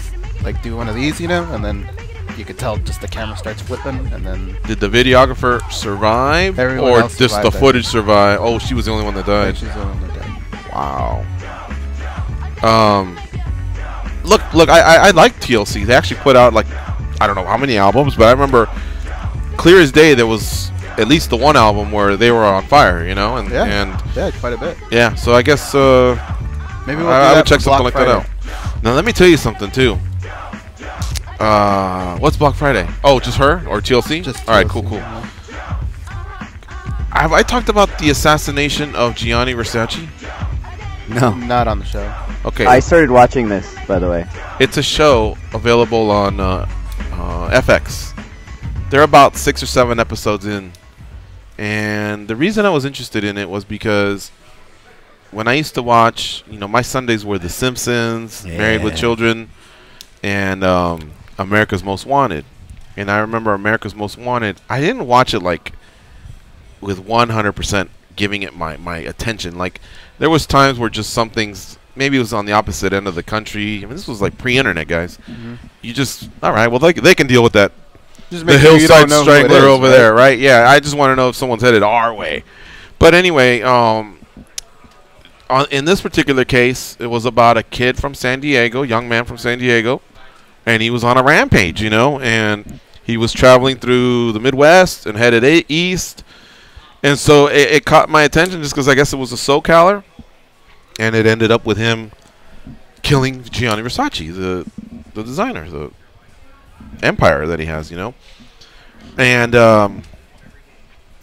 like, do one of these, you know, and then you could tell just the camera starts flipping, and then... Did the videographer survive? Everyone or else just the footage survive? Oh, she was the only one that died. Yeah, she's the only one that died. Wow. Look, I like TLC. They actually put out, like, I don't know how many albums, but I remember clear as day there was at least the one album where they were on fire, you know? And yeah, quite a bit. Yeah, so I guess maybe I would check something like that out. Now, let me tell you something, too. What's Black Friday? Oh, just her or TLC? Just TLC. All right, cool. Have I talked about the assassination of Gianni Versace? No. Not on the show. Okay. I started watching this, by the way. It's a show available on FX. They're about 6 or 7 episodes in. And the reason I was interested in it was because when I used to watch, you know, my Sundays were The Simpsons, Married with Children, and America's Most Wanted. And I remember America's Most Wanted, I didn't watch it like with 100% giving it my attention. Like, there was times where just some things, maybe it was on the opposite end of the country. I mean, this was like pre-internet, guys. Mm-hmm. You just, all right, well, they can deal with that. Just the Hillside Strangler over there, right? Yeah, I just want to know if someone's headed our way. But anyway, in this particular case, it was about a kid from San Diego, young man from San Diego, and he was on a rampage, you know, and he was traveling through the Midwest and headed east. And so it caught my attention just because I guess it was a SoCaler, and it ended up with him killing Gianni Versace, the designer, the empire that he has, you know. And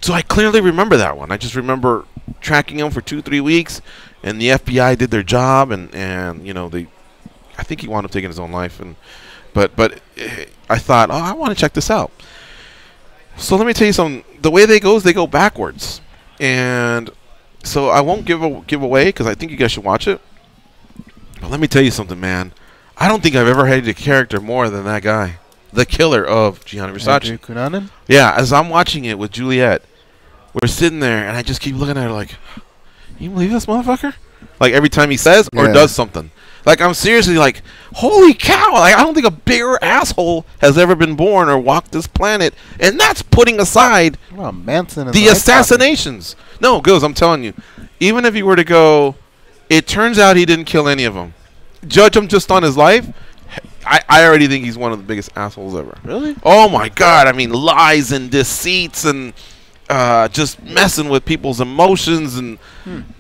so I clearly remember that one. I just remember tracking him for 2-3 weeks, and the FBI did their job, and you know, I think he wound up taking his own life, but I thought, oh, I want to check this out. So let me tell you something. The way they go backwards, and so I won't give away because I think you guys should watch it. But let me tell you something, man. I don't think I've ever hated a character more than that guy, the killer of Gianni Versace. Andrew Cunanan? Yeah, as I'm watching it with Juliet, we're sitting there, and I just keep looking at her like, you believe this motherfucker? Like, every time he says or does something. Like, I'm seriously like, holy cow. Like, I don't think a bigger asshole has ever been born or walked this planet. And that's putting aside Manson the assassinations. No, Gills, I'm telling you. Even if he were to go, it turns out he didn't kill any of them. Judge him just on his life. I already think he's one of the biggest assholes ever. Really? Oh my God! I mean, lies and deceits and just messing with people's emotions and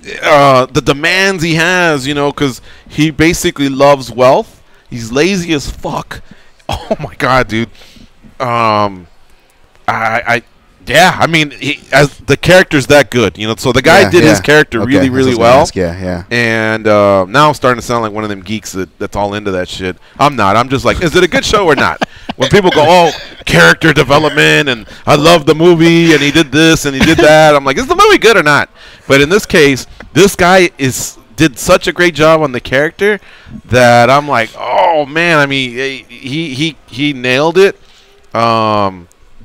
the demands he has. Because he basically loves wealth. He's lazy as fuck. Oh my God, dude. I mean, as the character's that good, So the guy did his character really, really well. And now I'm starting to sound like one of them geeks that's all into that shit. I'm not. I'm just like, is it a good show or not? When people go, oh, character development, and I love the movie, and he did this and he did that, I'm like, is the movie good or not? But in this case, this guy did such a great job on the character that I'm like, oh man, I mean, he nailed it.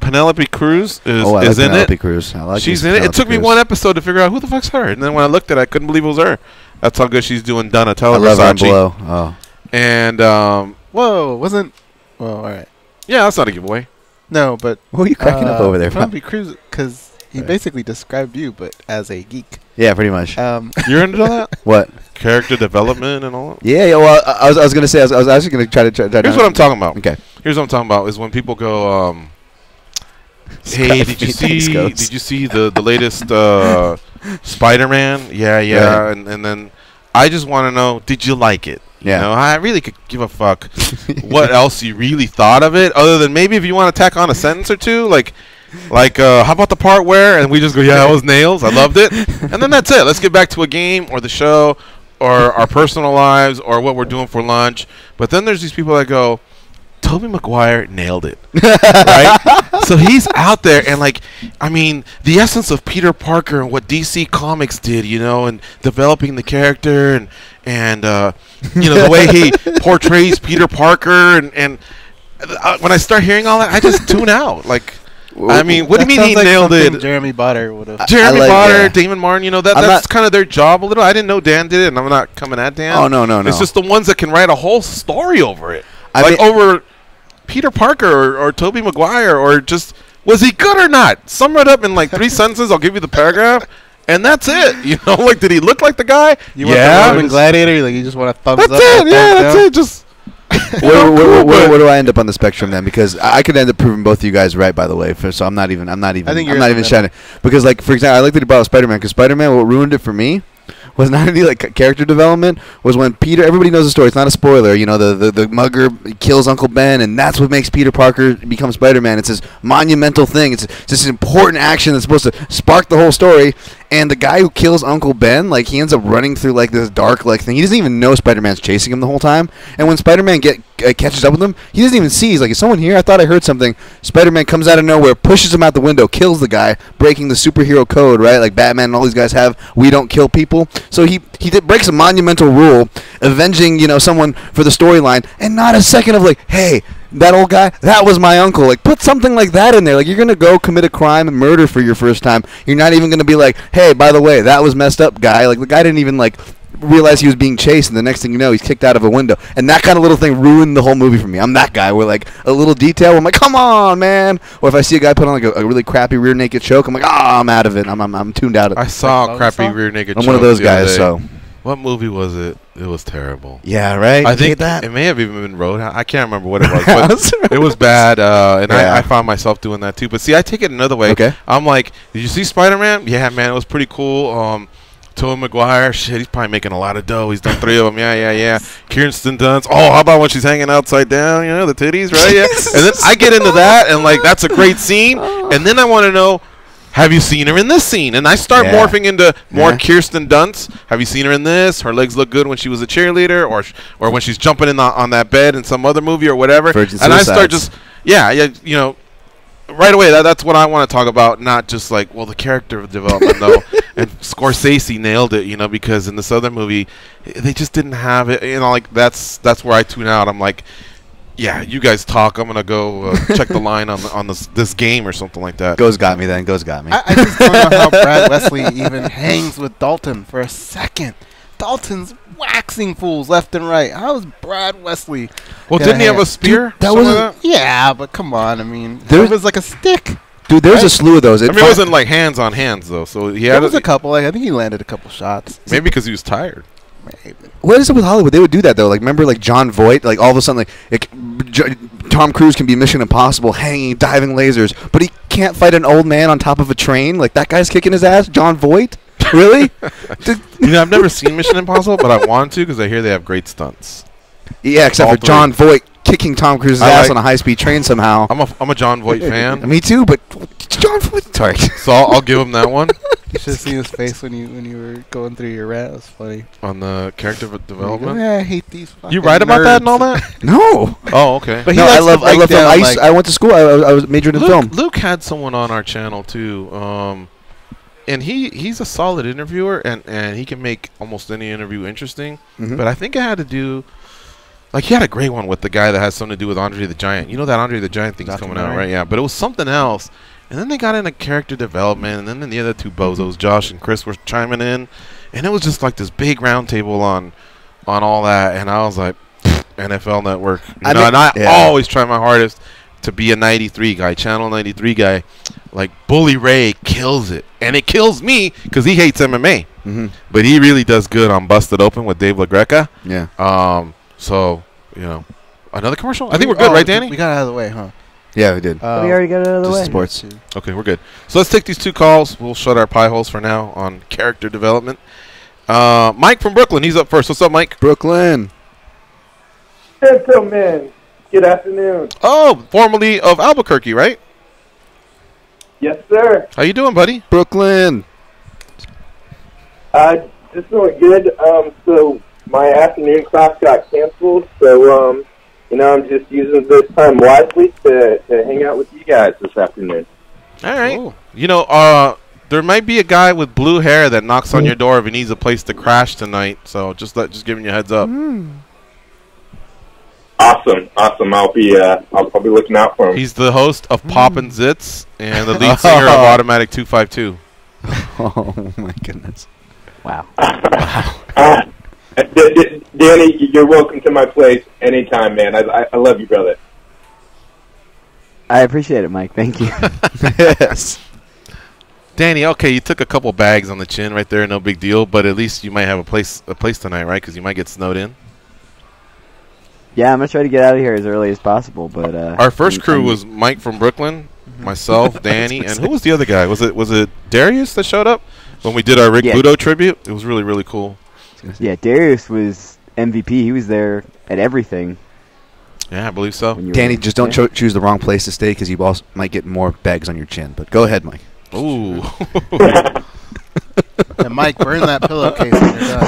Penelope Cruz is in Penelope it. Cruz. I like She's in it. It took me one episode to figure out who the fuck's her, and then when I looked at it, I couldn't believe it was her. That's how good she's doing. Donatella Versace. I love her below. Oh. And well, all right. Yeah, that's not a giveaway. No, but what are you cracking up over there? Penelope Cruz, because he basically described you, but as a geek. Yeah, pretty much. You're into that? What? Character development and all that? Yeah. Well, I was gonna say I was actually gonna try. Here's what I'm talking about. Okay. Here's what I'm talking about is when people go, hey, did you see the latest Spider-Man? Yeah. Right. And then I just want to know, did you like it? Yeah. I really could give a fuck what else you really thought of it, other than maybe if you want to tack on a sentence or two, like how about the part where, and we just go, yeah, it was nails, I loved it, and then that's it. Let's get back to a game or the show or our personal lives or what we're doing for lunch. But then there's these people that go, Tobey Maguire nailed it, right? So he's out there, and I mean, the essence of Peter Parker and what DC Comics did, and developing the character and the way he portrays Peter Parker, and when I start hearing all that, I just tune out. I mean, what do you mean he nailed it? Jeremy Potter would have. Jeremy Potter, Damon Martin, that's kind of their job a little. I didn't know Dan did it, and I'm not coming at Dan. Oh, no. It's just the ones that can write a whole story over it. Over Peter Parker or Tobey Maguire, or just, was he good or not? Sum it up in 3 sentences. I'll give you the paragraph, and that's it. Did he look like the guy? You want the Roman Gladiator? You just want a thumbs up? That's it. Yeah, that's it. Just. Where do I end up on the spectrum then? Because I could end up proving both of you guys right. By the way, so I'm not even. I'm not even shining. Because for example, I like that you brought up Spider-Man. Because Spider-Man, what ruined it for me was not any character development. Was when Peter. Everybody knows the story. It's not a spoiler. The mugger kills Uncle Ben, and that's what makes Peter Parker become Spider-Man. It's this monumental thing. It's this important action that's supposed to spark the whole story. And the guy who kills Uncle Ben, he ends up running through this dark thing. He doesn't even know Spider-Man's chasing him the whole time. And when Spider-Man catches up with him, he doesn't even see. He's like, is someone here? I thought I heard something. Spider-Man comes out of nowhere, pushes him out the window, kills the guy, breaking the superhero code, right? Like Batman and all these guys have. We don't kill people. So he breaks a monumental rule, avenging someone for the storyline, and not a second of hey, that old guy, that was my uncle. Put something like that in there. You're going to go commit a crime and murder for your first time. You're not even going to be hey, by the way, that was messed up, guy. The guy didn't even, realize he was being chased, and the next thing you know, he's kicked out of a window. And that kind of little thing ruined the whole movie for me. I'm that guy where, a little detail, I'm like, come on, man. Or if I see a guy put on, a really crappy rear naked choke, I'm like, I'm out of it. I'm tuned out of it. I saw a crappy rear naked choke. I'm one of those guys, so. What movie was it? It was terrible. Yeah, right? I think that it may have even been Roadhouse. I can't remember what it was, but it was bad, and I found myself doing that too. But see, I take it another way. Okay. I'm like, did you see Spider-Man? Yeah, man, it was pretty cool. Tobey Maguire, shit, he's probably making a lot of dough. He's done 3 of them. Yeah. Kirsten Dunst. Oh, how about when she's hanging upside down? The titties, right? Yeah. And then I get into that, and that's a great scene. And then I want to know, have you seen her in this scene? And I start morphing into more Kirsten Dunst. Have you seen her in this? Her legs look good when she was a cheerleader, or when she's jumping in on that bed in some other movie or whatever. And I start just, right away. That's what I want to talk about. Not just the character development though. And Scorsese nailed it, because in this other movie, they just didn't have it. That's where I tune out. I'm like, yeah, you guys talk. I'm gonna go check the line on this game or something like that. Goes got me. I just don't know how Brad Wesley even hangs with Dalton for a second. Dalton's waxing fools left and right. How is Brad Wesley? Well, didn't he have a spear? Dude, that was yeah, but come on. I mean, it was like a stick. Dude, there's a slew of those. It wasn't hands on hands though. So he had a couple. I think he landed a couple shots. Maybe because he was tired. What is it with Hollywood? They would do that though. Like, remember, like John Voight. Like all of a sudden, Tom Cruise can be Mission Impossible, hanging, diving lasers, but he can't fight an old man on top of a train. Like that guy's kicking his ass. John Voight, really? I've never seen Mission Impossible, but I want to because I hear they have great stunts. Yeah, except for John Voight kicking Tom Cruise's ass on a high-speed train somehow. I'm a John Voight fan. Me too, but John Voight. Sorry. So I'll give him that one. You should have seen his face when you were going through your rant. It was funny. On the character development? Yeah, I hate these fucking You write about that and all that? No. Oh, okay. But no, I love film. I went to school. I was majored in film. Luke had someone on our channel, too. And he's a solid interviewer, and he can make almost any interview interesting. Mm-hmm. But I think it had to do... Like, he had a great one with the guy that has something to do with Andre the Giant. You know that Andre the Giant thing's coming out, right? Yeah, but it was something else. And then they got into character development, and then the other two bozos, Josh and Chris, were chiming in. And it was just like this big round table on all that. And I was like, NFL Network. I always try my hardest to be a 93 guy, Channel 93 guy. Like, Bully Ray kills it. And it kills me because he hates MMA. Mm-hmm. But he really does good on Busted Open with Dave LaGreca. Yeah. So, another commercial? I think we're good, right, Danny? We got it out of the way, huh? Yeah, we did. We already got it out of the way. Sports. Okay, we're good. So let's take these two calls. We'll shut our pie holes for now on character development. Mike from Brooklyn, he's up first. What's up, Mike? Brooklyn. Gentlemen, good afternoon. Oh, formerly of Albuquerque, right? Yes, sir. How you doing, buddy? Brooklyn. Just doing good. So my afternoon class got canceled, so I'm just using this time wisely to hang out with you guys this afternoon. All right. There might be a guy with blue hair that knocks on your door if he needs a place to crash tonight. So just giving you a heads up. Awesome. I'll be looking out for him. He's the host of Poppin' Zits and the lead singer of Automatic 252. Oh my goodness! Wow. Danny, you're welcome to my place anytime, man. I love you, brother. I appreciate it, Mike. Thank you. Yes. Danny, okay, you took a couple bags on the chin right there, no big deal. But at least you might have a place tonight, right? Because you might get snowed in. Yeah, I'm gonna try to get out of here as early as possible. But our first crew was Mike from Brooklyn, myself, Danny, and who was the other guy? Was it Darius that showed up when we did our Rick Budo tribute? It was really, really cool. Yeah, Darius was MVP. He was there at everything. Yeah, I believe so. Danny, just don't choose the wrong place to stay because you also might get more bags on your chin. But go ahead, Mike. Ooh. And Mike, burn that pillowcase when you're done.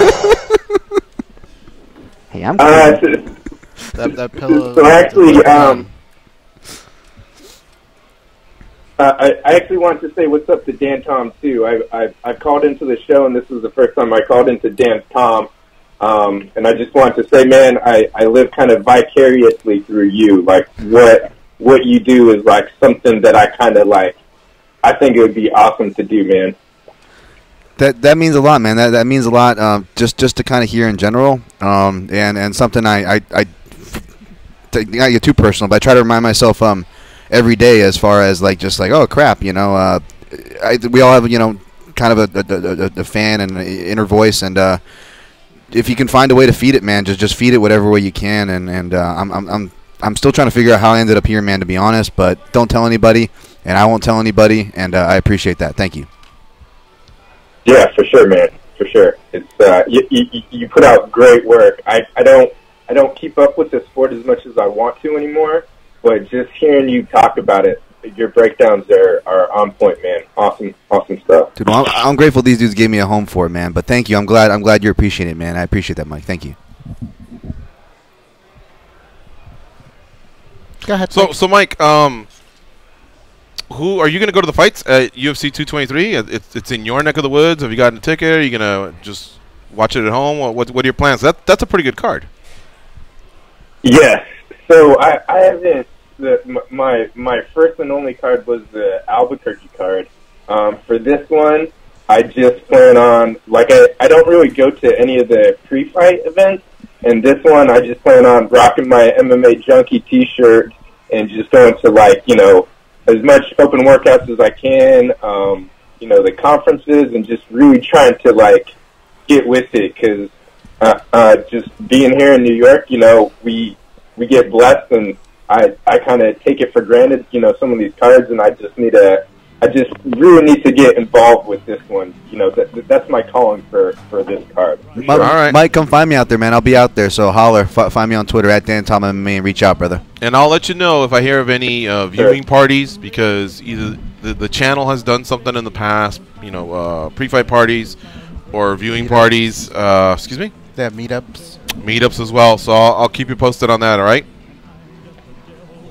Hey, I'm that pillow. So actually, I actually wanted to say what's up to Dan Tom too. I called into the show, and this was the first time I called into Dan Tom. And I just wanted to say, man, I live kind of vicariously through you. Like what you do is like something that I kind of like. I think it would be awesome to do, man. That means a lot, man. That means a lot. Just to kind of hear in general, and something I not get too personal, but I try to remind myself every day as far as oh crap, we all have kind of a fan and an inner voice, and if you can find a way to feed it, man, just feed it whatever way you can, and I'm still trying to figure out how I ended up here, man, to be honest, but don't tell anybody, and I won't tell anybody, and I appreciate that. Thank you. Yeah, for sure, man. For sure. It's you put out great work. I don't keep up with the sport as much as I want to anymore, but just hearing you talk about it, your breakdowns are on point, man. Awesome stuff. Dude, well, I'm grateful these dudes gave me a home for it, man. But thank you. I'm glad you're appreciating it, man. I appreciate that, Mike. Thank you. Go ahead. So Mike, who are you going to go to the fights at UFC 223? It's in your neck of the woods. Have you gotten a ticket? Are you going to just watch it at home? What are your plans? That's a pretty good card. Yes. So I haven't. My first and only card was the Albuquerque card. For this one, I just plan on I don't really go to any of the pre-fight events, and this one I just plan on rocking my MMA Junkie T-shirt and just going to as much open workouts as I can. The conferences, and just really trying to get with it because just being here in New York, we get blessed, and I kind of take it for granted, some of these cards, and I just really need to get involved with this one. That's my calling for this card. For All right. Mike, come find me out there, man. I'll be out there, so holler. Find me on Twitter at DanTomMMA and reach out, brother. And I'll let you know if I hear of any viewing parties, because either the channel has done something in the past, pre-fight parties or viewing parties. Excuse me? They have meetups. Meetups as well, so I'll keep you posted on that, all right?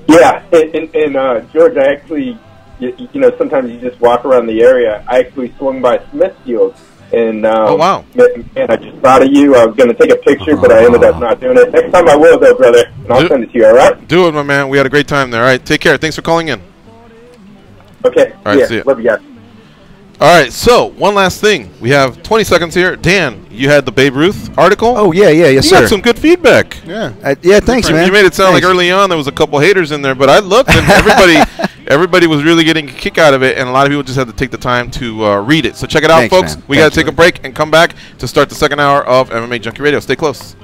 Yeah, and George, I actually, sometimes you just walk around the area. I actually swung by Smithfield, and oh, wow. And I just thought of you. I was going to take a picture, but I ended up not doing it. Next time I will, though, brother, and I'll send it to you, all right? Do it, my man. We had a great time there. All right, take care. Thanks for calling in. Okay, all right, see ya. Love you guys. All right, so one last thing. We have 20 seconds here. Dan, you had the Babe Ruth article? Oh, yes, sir. You sir. got some good feedback. Yeah. Yeah, thanks, man. You made it sound like early on there was a couple haters in there, but I looked, and everybody was really getting a kick out of it, and a lot of people just had to take the time to read it. So check it out, folks. Man. We got to take a break and come back to start the second hour of MMA Junkie Radio. Stay close.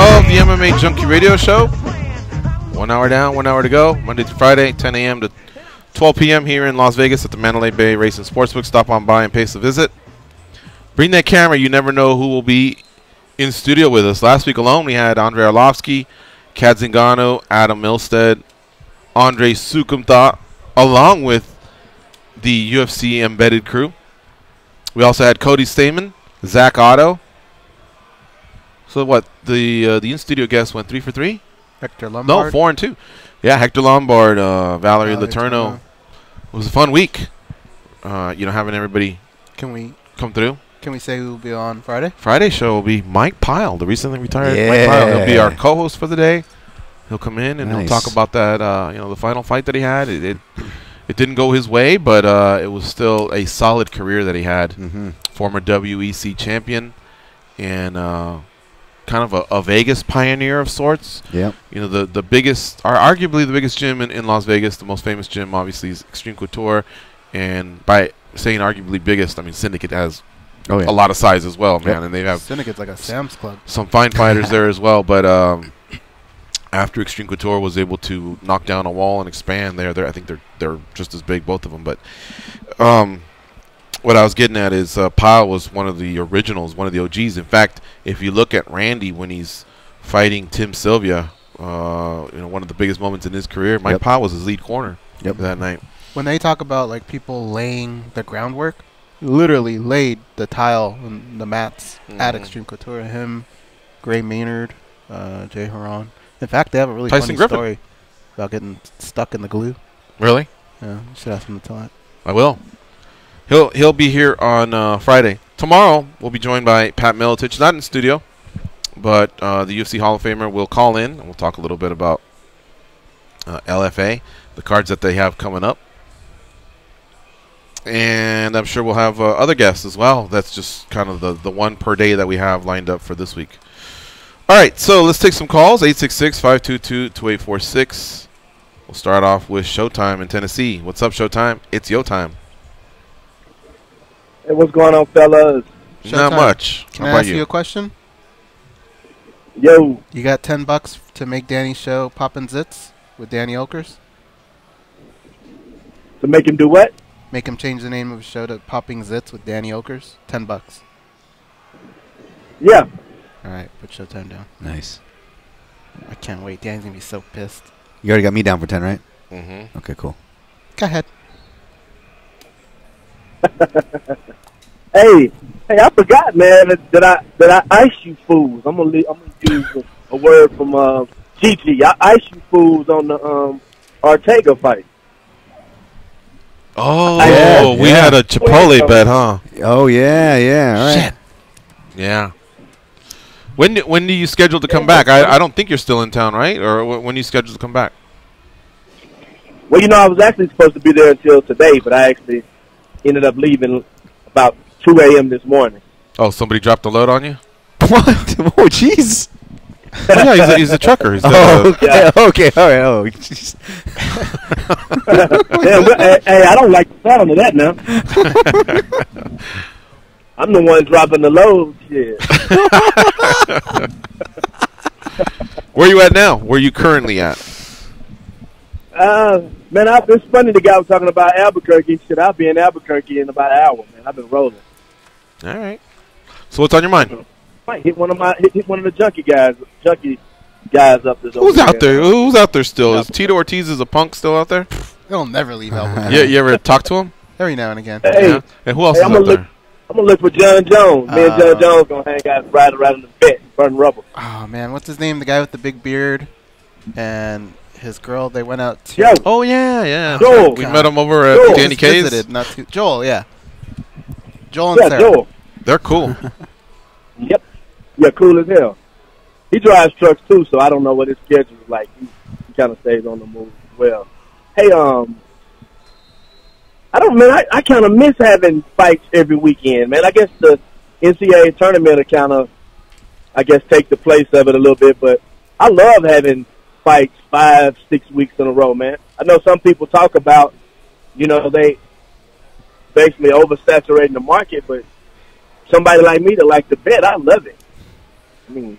of the MMA Junkie Radio Show. 1 hour down, 1 hour to go. Monday through Friday, 10 a.m. to 12 p.m. here in Las Vegas at the Mandalay Bay Racing Sportsbook. Stop on by and pay us a visit. Bring that camera. You never know who will be in studio with us. Last week alone, we had Andrei Arlovsky, Kat Zingano, Adam Milstead, Andre Sukumtha, along with the UFC embedded crew. We also had Cody Stamen, Zach Otto. So what? The in-studio guest went 3 for 3? Hector Lombard. No, 4 and 2. Yeah, Hector Lombard, Valerie Letourneau. It was a fun week. Having everybody come through. Can we say who will be on Friday? Friday's show will be Mike Pyle, the recently retired Mike Pyle. He'll be our co-host for the day. He'll come in and he'll talk about that. The final fight that he had. It didn't go his way, but it was still a solid career that he had. Mm-hmm. Former WEC champion and kind of a Vegas pioneer of sorts. Yeah. The biggest, arguably the biggest gym in Las Vegas, the most famous gym, obviously, is Extreme Couture. And by saying arguably biggest, I mean Syndicate has a lot of size as well, man. And they have Syndicate's like a Sam's Club. Some fine fighters there as well, but after Extreme Couture was able to knock down a wall and expand, I think they're just as big, both of them. But what I was getting at is Pyle was one of the originals, one of the OGs. In fact, if you look at Randy when he's fighting Tim Sylvia, one of the biggest moments in his career, Mike Pyle was his lead corner that night. When they talk about like people laying the groundwork, literally laid the tile and the mats at Extreme Couture. Him, Gray Maynard, Jay Haran. In fact, they have a really funny story about getting stuck in the glue. Really? Yeah, you should ask him to tell it. I will. He'll be here on Friday. Tomorrow, we'll be joined by Pat Miletich, not in studio, but the UFC Hall of Famer will call in, and we'll talk a little bit about LFA, the cards that they have coming up. And I'm sure we'll have other guests as well. That's just kind of the one per day that we have lined up for this week. All right, so let's take some calls, 866-522-2846. We'll start off with Showtime in Tennessee. What's up, Showtime? It's your time. Hey, what's going on, fellas? Not much. Can I ask you a question? Yo. You got $10 to make Danny's show Poppin' Zits with Danny Okers? To make him do what? Make him change the name of the show to Popping Zits with Danny Okers. $10. Yeah. All right, put Showtime down. Nice. I can't wait. Danny's going to be so pissed. You already got me down for 10, right? Mm-hmm. Okay, cool. Go ahead. Hey, I forgot, man, that I ice you fools. I'm gonna use a word from Gigi. I ice you fools on the Ortega fight. Oh, we had a Chipotle bet, huh? Oh yeah, all right. Shit. Yeah. When do you schedule to come back? I don't think you're still in town, right? Or when are you scheduled to come back? Well, I was actually supposed to be there until today, but I actually ended up leaving about 2 a.m. this morning. Oh, somebody dropped the load on you? What? Oh, jeez. Yeah, he's a trucker. He's okay, okay, all right. Oh, jeez. Hey, I don't like the sound of that now. I'm the one dropping the load. Shit. Where are you at now? Where are you currently at? Man, it's funny the guy was talking about Albuquerque. Shit, I'll be in Albuquerque in about an hour, man. I've been rolling. All right. So what's on your mind? Might hit one of the junkie guys up there. Who's out there? Who's out there still? Is Tito Ortiz a punk still out there? He'll never leave Albuquerque. Yeah, you ever talk to him? Every now and again. Hey, yeah. And who else is out there? I'm gonna look for John Jones. Me and John Jones gonna hang out right around the vet, burn rubber. Oh man, what's his name? The guy with the big beard and his girl. They went out to. Yo. Oh yeah. Joel. We met him over at Danny K's. Joel, yeah. Joel and Sarah. Joel. They're cool. Yep. Yeah, cool as hell. He drives trucks too, so I don't know what his schedule is like. He kind of stays on the move as well. Hey, I kind of miss having fights every weekend, man. I guess the NCAA tournament will kind of, take the place of it a little bit, but I love having fights 5-6 weeks in a row, man. I know some people talk about, they basically oversaturating the market, but somebody like me that like to bet, I love it. I mean,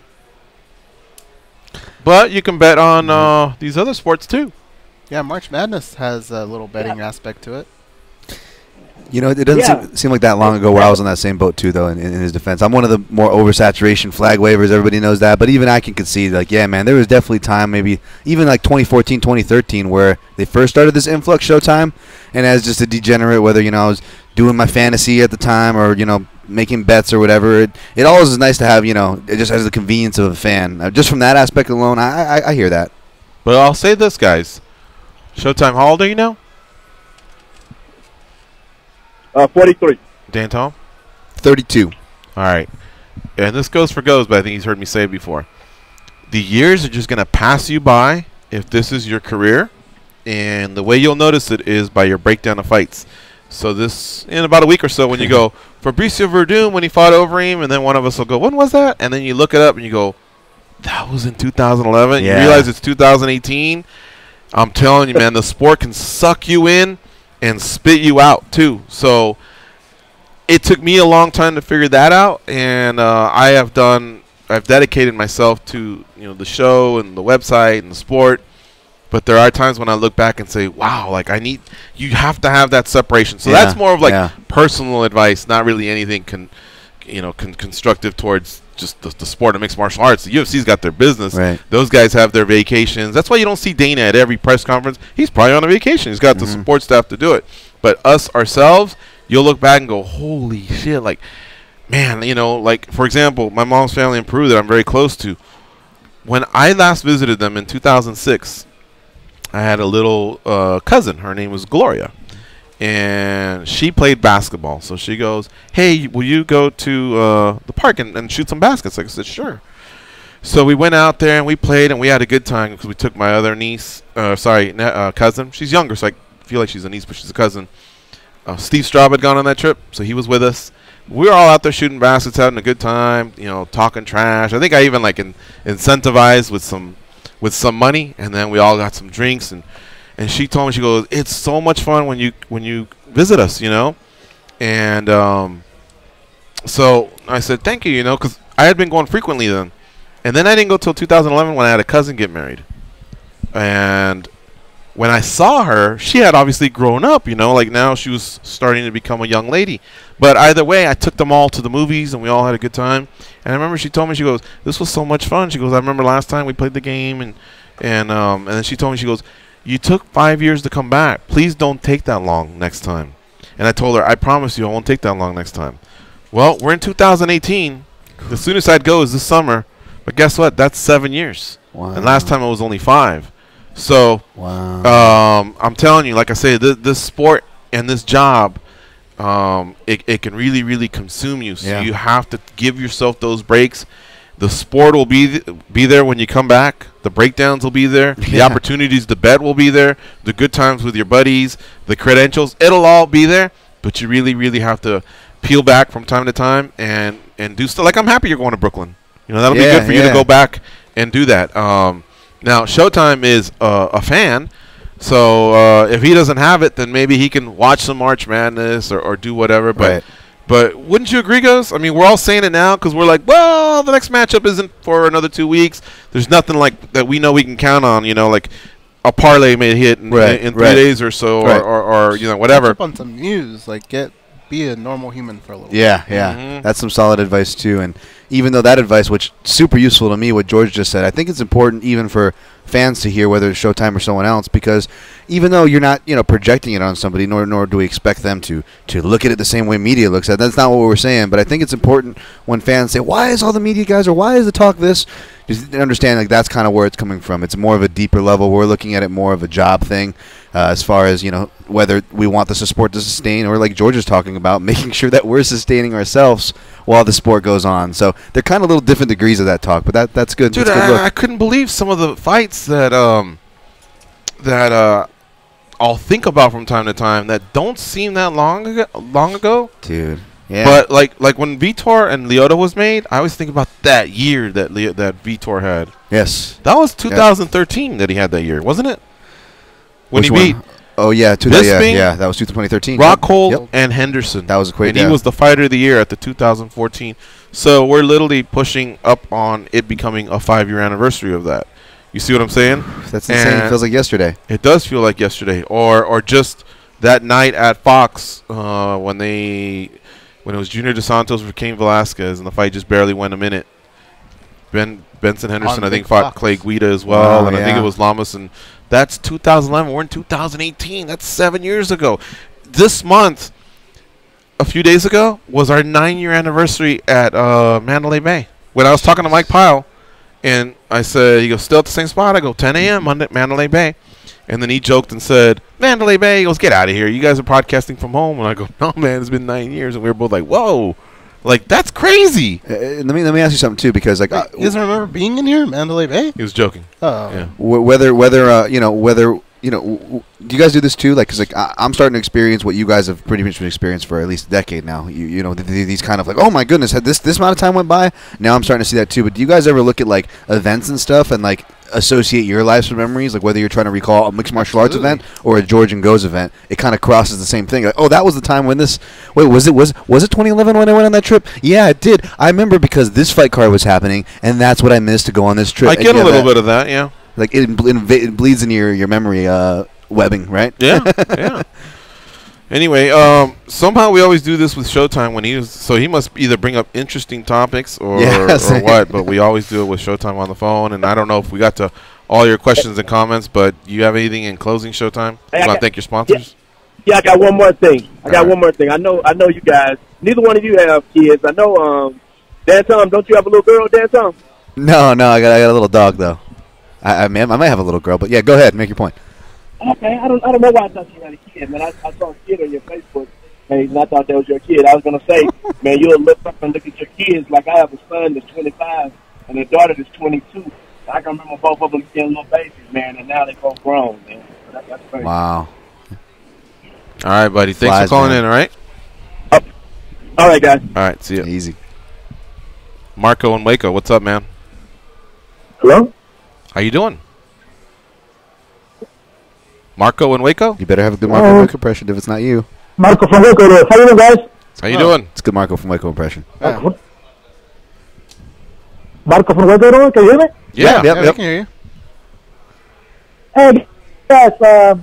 But you can bet on these other sports too. Yeah, March Madness has a little betting aspect to it. You know, it doesn't seem like that long ago where I was on that same boat too, though, in his defense. I'm one of the more oversaturation flag wavers. Everybody knows that. But even I can concede, like, yeah, man, there was definitely time, maybe even like 2014, 2013, where they first started this influx Showtime. And as just a degenerate, whether, you know, I was doing my fantasy at the time or, you know, making bets or whatever, it always is nice to have, you know, it just has the convenience of a fan. Just from that aspect alone, I hear that. But I'll say this, guys. Showtime, how old are you now? 43. Dan Tom? 32. All right. And this goes for goes, but I think he's heard me say it before. The years are just going to pass you by if this is your career. And the way you'll notice it is by your breakdown of fights. So this, in about a week or so, when you go, Fabricio Verdun, when he fought Overeem, and then one of us will go, when was that? And then you look it up and you go, that was in 2011. Yeah. You realize it's 2018. I'm telling you, man, the sport can suck you in and spit you out too. So it took me a long time to figure that out, and I've dedicated myself to, you know, the show and the website and the sport. But there are times when I look back and say, wow, like you have to have that separation. So that's more of like personal advice, not really anything constructive towards just the sport of mixed martial arts. The UFC's got their business. Right. Those guys have their vacations. That's why you don't see Dana at every press conference. He's probably on a vacation. He's got the support staff to do it. But us ourselves, you'll look back and go, holy shit, like, man, you know, like, for example, my mom's family in Peru that I'm very close to, when I last visited them in 2006, I had a little cousin. Her name was Gloria. And she played basketball. So she goes, hey, will you go to the park and shoot some baskets? Like I said, sure. So we went out there and we played and we had a good time because we took my other cousin. She's younger, so I feel like she's a niece, but she's a cousin. Steve Straub had gone on that trip, so he was with us. We were all out there shooting baskets, having a good time, you know, talking trash. I think I even like incentivized with some money, and then we all got some drinks and she told me, she goes, it's so much fun when you visit us, you know? And so I said, thank you, you know, because I had been going frequently then. And then I didn't go till 2011 when I had a cousin get married. And when I saw her, she had obviously grown up, you know, like now she was starting to become a young lady. But either way, I took them all to the movies and we all had a good time. And I remember she told me, she goes, this was so much fun. She goes, I remember last time we played the game and then she told me, she goes, you took 5 years to come back. Please don't take that long next time. And I told her, I promise you I won't take that long next time. Well, we're in 2018. The soonest I'd go is this summer. But guess what? That's 7 years. Wow. And last time it was only 5. So I'm telling you, like I say, this sport and this job, it can really, really consume you. So you have to give yourself those breaks. The sport will be there when you come back. The breakdowns will be there. The opportunities to bet will be there. The good times with your buddies, the credentials, it'll all be there. But you really, really have to peel back from time to time and do stuff. Like, I'm happy you're going to Brooklyn. You know, that'll be good for you to go back and do that. Now, Showtime is a fan. So if he doesn't have it, then maybe he can watch some March Madness or do whatever. But wouldn't you agree, Gus? I mean, we're all saying it now because we're like, well, the next matchup isn't for another 2 weeks. There's nothing like that we know we can count on, you know, like a parlay may hit in 3 days or so or you know, whatever. Catch up on some news, like be a normal human for a little bit. That's some solid advice too. And even though that advice, which super useful to me, what George just said, I think it's important even for fans to hear, whether it's Showtime or someone else, because even though you're not, you know, projecting it on somebody, nor do we expect them to look at it the same way media looks at it. That's not what we're saying. But I think it's important when fans say, why is all the media guys or why is the talk this? Just understand, like, that's kind of where it's coming from. It's more of a deeper level. We're looking at it more of a job thing, as far as, you know, whether we want the sport to sustain or, like George is talking about, making sure that we're sustaining ourselves while the sport goes on. So they're kind of little different degrees of that talk, but that's good. Dude, that's good look. I couldn't believe some of the fights that I'll think about from time to time that don't seem that long ago. Dude. Yeah. But like when Vitor and Lyoto was made, I always think about that year that Vitor had. Yes. That was 2013 that he had that year, wasn't it? When Which he one? beat Bisping, that was 2013. Rockhold and Henderson. That was a quick. And he was the fighter of the year at the 2014. So we're literally pushing up on it becoming a 5-year anniversary of that. You see what I'm saying? That's insane. It feels like yesterday. It does feel like yesterday, or just that night at Fox when it was Junior DeSantos for Cain Velasquez, and the fight just barely went a minute. Benson Henderson, I think, fought Clay Guida as well, and I think it was Lamas, and that's 2011. We're in 2018. That's 7 years ago. This month, a few days ago, was our 9-year anniversary at Mandalay Bay. When I was talking to Mike Pyle, and I said, he goes, still at the same spot? I go, 10 a.m. Monday, Mandalay Bay. And then he joked and said, Mandalay Bay. He goes, get out of here. You guys are podcasting from home. And I go, no, man, it's been 9 years. And we were both like, whoa. Like, that's crazy. Let me ask you something, too, because, like... you guys remember being in here, Mandalay Bay? He was joking. Oh. Yeah. Do you guys do this too? Like, cause like I'm starting to experience what you guys have pretty much been experienced for at least a decade now. You know, these kind of like, oh my goodness, had this amount of time went by. Now I'm starting to see that too. But do you guys ever look at like events and stuff and like associate your lives with memories? Like whether you're trying to recall a mixed martial arts event or a George and Go's event, it kind of crosses the same thing. Like, oh, that was the time when this. Wait, was it 2011 when I went on that trip? Yeah, it did. I remember because this fight card was happening, and that's what I missed to go on this trip. I get a little bit of that, yeah. Like it bleeds into your memory webbing, right? Yeah, yeah. Anyway, somehow we always do this with Showtime when he must either bring up interesting topics or what, but we always do it with Showtime on the phone. And I don't know if we got to all your questions and comments, but do you have anything in closing, Showtime? You want to thank your sponsors? Yeah, I got one more thing. One more thing. I know you guys. Neither one of you have kids. I know. Dan Tom, don't you have a little girl, Dan Tom? No, I got a little dog though. I might have a little girl, but yeah, go ahead, make your point. Okay, I don't know why I thought you had a kid, man. I saw a kid on your Facebook page, and I thought that was your kid. I was gonna say, man, you'll look up and look at your kids. Like I have a son that's 25 and a daughter that's 22. I can remember both of them being little babies, man, and now they both grown, man. That's crazy. Wow. All right, buddy. Thanks for calling in. All right. All right, guys. All right. See you. Easy. Marco and Waco, what's up, man? Hello. How you doing? Marco and Waco? You better have a good Marco and Waco impression if it's not you. Marco from Waco. How you doing, guys? How you doing? It's good Marco from Waco impression. Marco from Waco, can you hear me? Yeah, I can hear you. Hey, guys, so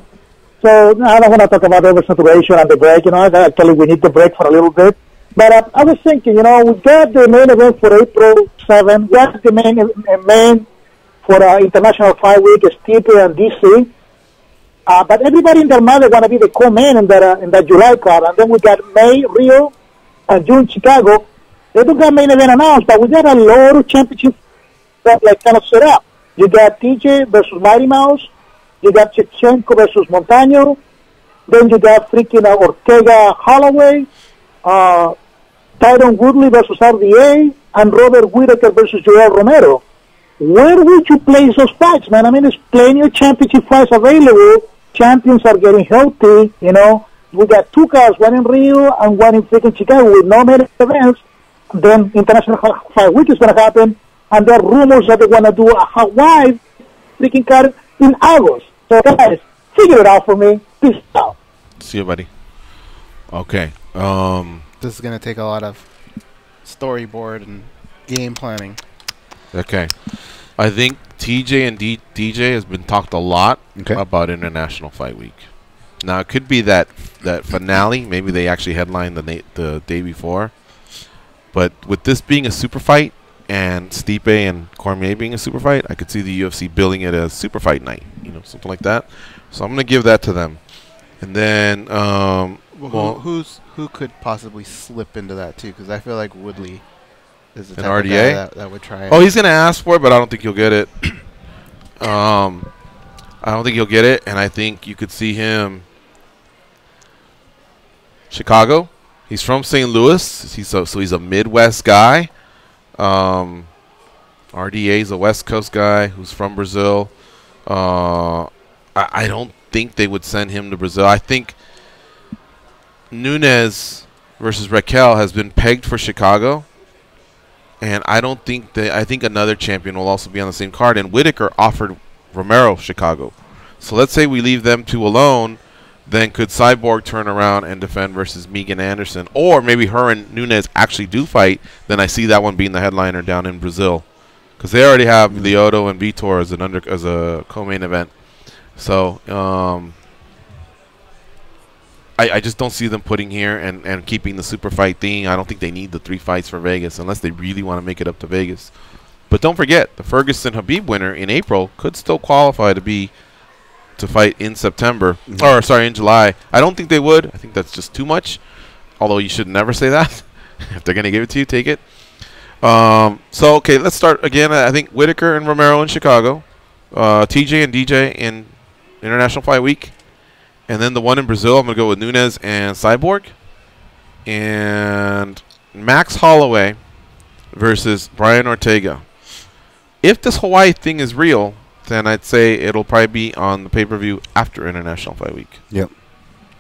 I don't want to talk about oversaturation and the break, actually we need the break for a little bit. But I was thinking, we got the main event for April 7. We got the main for International Fight Week, Stipe and DC. But everybody in their mind want to be the co-main in that July card. And then we got May, Rio, and June, Chicago. They don't got main event announced, but we got a lot of championships that kind of set up. You got TJ versus Mighty Mouse. You got Shevchenko versus Montano. Then you got freaking Ortega Holloway. Tyron Woodley versus RDA. And Robert Whittaker versus Joel Romero. Where would you place those fights, man? I mean, there's plenty of championship fights available. Champions are getting healthy, We got 2 cards, one in Rio and one in freaking Chicago with no main events. Then International Fight Week is going to happen. And there are rumors that they want to do a Hawaii freaking card in August. So, guys, figure it out for me. Peace out. See you, buddy. Okay. This is going to take a lot of storyboard and game planning. Okay. I think TJ and DJ has been talked a lot about International Fight Week. Now, it could be that finale. Maybe they actually headlined the day before. But with this being a super fight and Stipe and Cormier being a super fight, I could see the UFC billing it as super fight night, something like that. So I'm going to give that to them. And then, who could possibly slip into that too? Because I feel like Woodley is the an type RDA of guy that would try. Oh, he's going to ask for it, but I don't think he'll get it. I don't think he'll get it, and I think you could see him Chicago. He's from St. Louis, so he's a Midwest guy. RDA is a West Coast guy who's from Brazil. I don't think they would send him to Brazil. I think Nunes versus Raquel has been pegged for Chicago. And I don't think I think another champion will also be on the same card. And Whittaker offered Romero Chicago. So let's say we leave them 2 alone. Then could Cyborg turn around and defend versus Megan Anderson? Or maybe her and Nunes actually do fight. Then I see that one being the headliner down in Brazil. because they already have Lyoto and Vitor as a co-main event. So I just don't see them putting here and keeping the super fight thing. I don't think they need the 3 fights for Vegas unless they really want to make it up to Vegas. But don't forget, the Ferguson-Habib winner in April could still qualify to fight in September. Or, sorry, in July. I don't think they would. I think that's just too much. Although you should never say that. If they're going to give it to you, take it. So, okay, let's start again. I think Whitaker and Romero in Chicago. TJ and DJ in International Fight Week. And then the one in Brazil, I'm going to go with Nunes and Cyborg. And Max Holloway versus Brian Ortega. If this Hawaii thing is real, then I'd say it'll probably be on the pay-per-view after International Fight Week. Yep.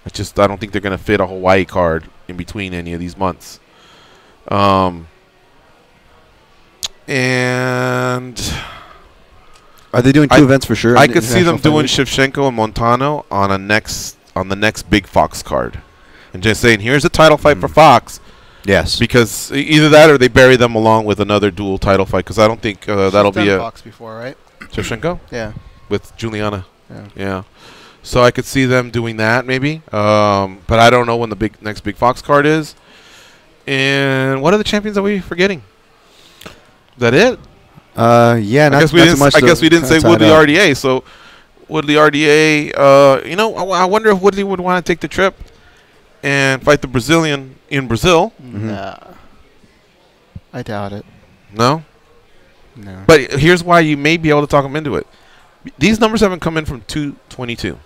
I don't think they're going to fit a Hawaii card in between any of these months. And are they doing 2 events for sure? I could see them doing Shevchenko and Montano on the next Big Fox card, and just saying, here's a title fight for Fox. Yes, because either that or they bury them along with another dual title fight. Because I don't think that'll be a Fox before, right? Shevchenko, yeah, with Juliana, yeah. So I could see them doing that maybe, but I don't know when the next Big Fox card is. And what are the champions are we forgetting? Is that it? Yeah. I guess we didn't say Woodley RDA. So Woodley RDA. I wonder if Woodley would want to take the trip and fight the Brazilian in Brazil. Nah, I doubt it. No. No. But here's why you may be able to talk him into it. These numbers haven't come in from 222.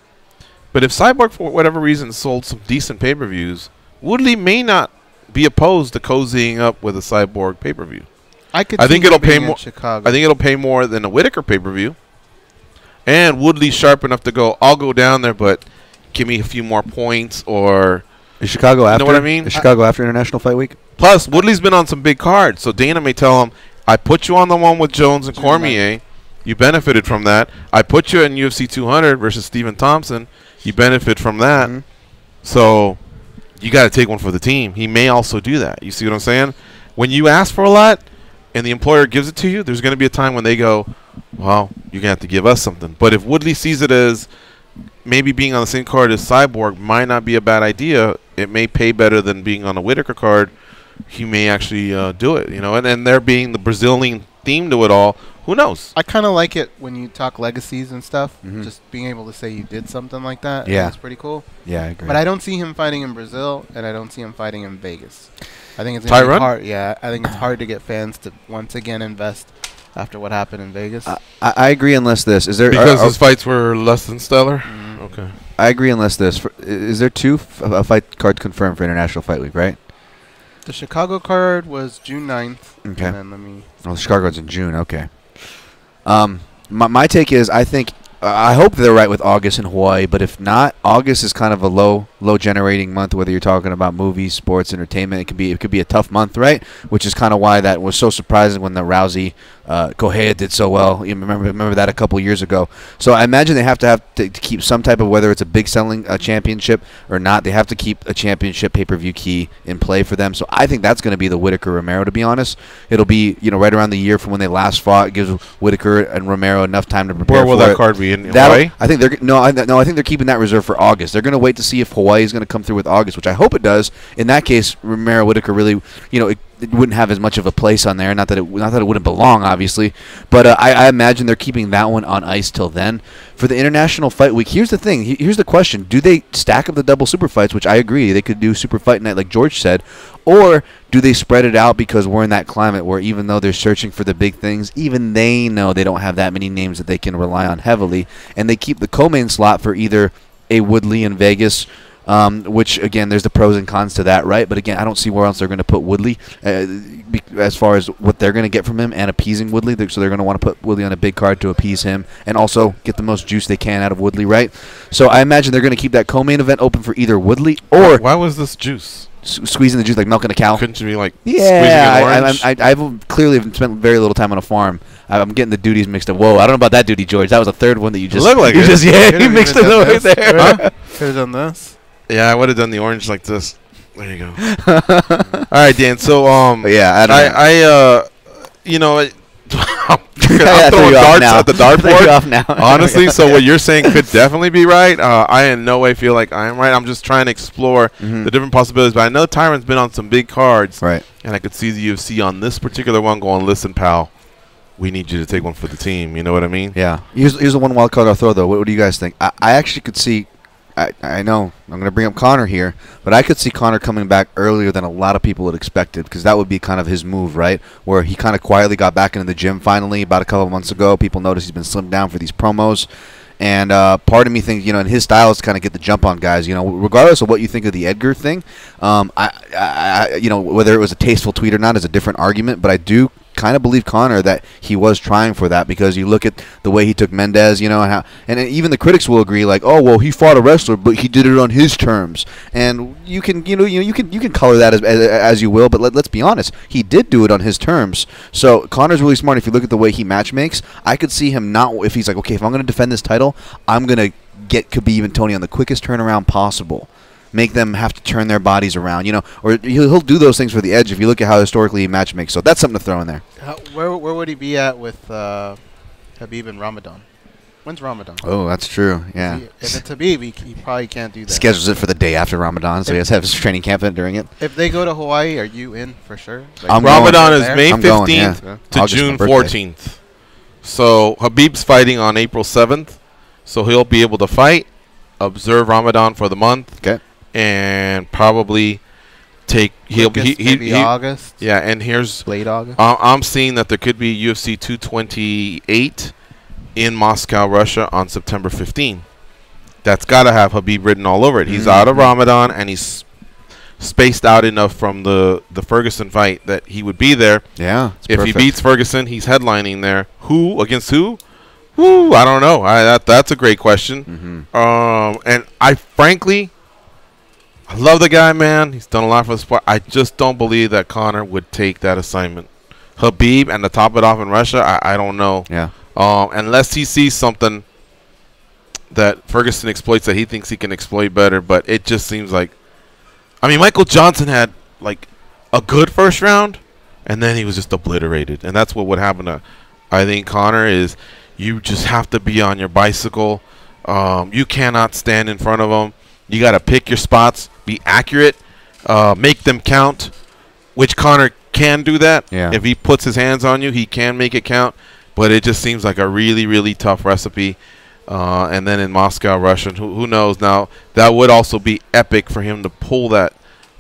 But if Cyborg, for whatever reason, sold some decent pay-per-views, Woodley may not be opposed to cozying up with a Cyborg pay-per-view. I think it'll pay more. I think it'll pay more than a Whitaker pay-per-view. And Woodley's sharp enough to go, I'll go down there, but give me a few more points. Or is Chicago after? You know what I mean? Is Chicago after International Fight Week? Plus, Woodley's been on some big cards, so Dana may tell him, I put you on the one with Jones and Cormier. You benefited from that. I put you in UFC 200 versus Stephen Thompson. You benefit from that. So you got to take one for the team. He may also do that. You see what I'm saying? When you ask for a lot and the employer gives it to you, there's going to be a time when they go, well, you're going to have to give us something. But if Woodley sees it as maybe being on the same card as Cyborg might not be a bad idea, it may pay better than being on a Whitaker card, he may actually do it, and there being the Brazilian theme to it all, who knows? I kind of like it when you talk legacies and stuff. Just being able to say you did something like that. Yeah, it's pretty cool. Yeah, I agree. But I don't see him fighting in Brazil, and I don't see him fighting in Vegas. I think it's gonna be hard. Yeah, I think it's hard to get fans to once again invest after what happened in Vegas. I agree unless this is there because his fights were less than stellar. Okay, I agree unless this is there 2 fight cards confirmed for International Fight Week, right? The Chicago card was June 9th. Okay. And then let me. Well, the Chicago card's in June. Okay. My take is I think I hope they're right with August in Hawaii, but if not, August is kind of a low generating month. Whether you're talking about movies, sports, entertainment, it could be a tough month, right? Which is kind of why that was so surprising when the Rousey Correa did so well. You remember that a couple years ago. So I imagine they have to keep some type of, whether it's a big selling championship or not, they have to keep a championship pay-per-view key in play for them. So I think that's going to be the Whitaker Romero. To be honest, it'll be right around the year from when they last fought. It gives Whitaker and Romero enough time to prepare. Where will that card be? In Hawaii? I think I think they're keeping that reserved for August. They're going to wait to see if Hawaii is going to come through with August, which I hope it does. In that case, Romero Whitaker really, it wouldn't have as much of a place on there. Not that it wouldn't belong, obviously, but I imagine they're keeping that one on ice till then. For the International Fight Week, here's the thing. Here's the question: do they stack up the double super fights? Which I agree, they could do super fight night like George said, or do they spread it out because we're in that climate where even though they're searching for the big things, even they know they don't have that many names that they can rely on heavily, and they keep the co-main slot for either a Woodley in Vegas. Which, again, there's the pros and cons to that, right? But, again, I don't see where else they're going to put Woodley as far as what they're going to get from him and appeasing Woodley. So they're going to want to put Woodley on a big card to appease him and also get the most juice they can out of Woodley, right? So I imagine they're going to keep that co-main event open for either Woodley or... Why was this juice? Squeezing the juice like milking a cow. Couldn't you be like squeezing an orange? I've clearly spent very little time on a farm. I'm getting the duties mixed up. Whoa, I don't know about that duty, George. That was a third one that you just... Look like you mixed it over there. Huh? Could have done this. Yeah, I would have done the orange like this. There you go. All right, Dan. So, yeah, I'm I threw throwing you off darts now. at the I threw you dartboard. off now. Honestly, so what you're saying could definitely be right. I in no way feel like I am right. I'm just trying to explore the different possibilities. But I know Tyron's been on some big cards, right? And I could see the UFC on this particular one going, listen, pal, we need you to take one for the team. You know what I mean? Yeah. Here's the one wild card I'll throw, though. What do you guys think? I actually could see, I know I'm going to bring up Conor here, but I could see Conor coming back earlier than a lot of people had expected, because that would be kind of his move, right? Where he kind of quietly got back into the gym finally about a couple of months ago. People noticed he's been slimmed down for these promos. And part of me thinks, in his style is to kind of get the jump on guys. Regardless of what you think of the Edgar thing, whether it was a tasteful tweet or not is a different argument. But I do kind of believe Conor that he was trying for that, because you look at the way he took Mendez, and even the critics will agree, like, oh well, he fought a wrestler, but he did it on his terms, and you can color that as you will, but let's be honest, he did do it on his terms. So Conor's really smart. If you look at the way he match makes, I could see him not, if he's like, okay, if I'm going to defend this title, I'm going to get Khabib and Tony on the quickest turnaround possible. Make them have to turn their bodies around, or he'll do those things for the edge if you look at how historically he match makes. So that's something to throw in there. Where would he be at with Khabib and Ramadan? When's Ramadan? Oh, that's true. Yeah. If it's Khabib, he probably can't do that. Schedules it for the day after Ramadan, so he has to have his training camp during it. If they go to Hawaii, are you in for sure? Ramadan is May 15th to June 14th. So Khabib's fighting on April 7th, so he'll be able to fight, observe Ramadan for the month. Okay. And probably take maybe August. Yeah, and here's late August. I'm seeing that there could be UFC 228 in Moscow, Russia on September 15. That's got to have Khabib written all over it. He's out of Ramadan, and he's spaced out enough from the Ferguson fight that he would be there. Yeah, if he beats Ferguson, he's headlining there. Who against who? Woo, I don't know. That's a great question. And I frankly, I love the guy, man. He's done a lot for the sport. I just don't believe that Conor would take that assignment. Khabib, and to top it off in Russia, I don't know. Yeah. Unless he sees something that Ferguson exploits that he thinks he can exploit better. But it just seems like, Michael Johnson had like a good first round, and then he was just obliterated. And that's what would happen to, I think, Conor is you just have to be on your bicycle. You cannot stand in front of him. You got to pick your spots, be accurate, make them count, which Conor can do that. Yeah. If he puts his hands on you, he can make it count. But it just seems like a really, really tough recipe. And then in Moscow, Russia, who knows? Now, that would also be epic for him to pull that,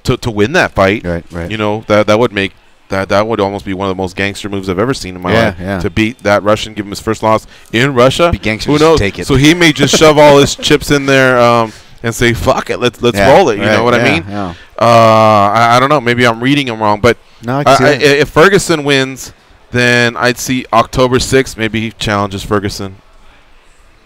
to win that fight. Right. That would make, that would almost be one of the most gangster moves I've ever seen in my life. Yeah. To beat that Russian, give him his first loss in Russia. Be gangster, who knows? take it. So he may just shove all his chips in there, and say, fuck it, let's roll it. You know what I mean? Yeah. I don't know. Maybe I'm reading him wrong. But no, I can see that. If Ferguson wins, then I'd see October 6th. Maybe he challenges Ferguson.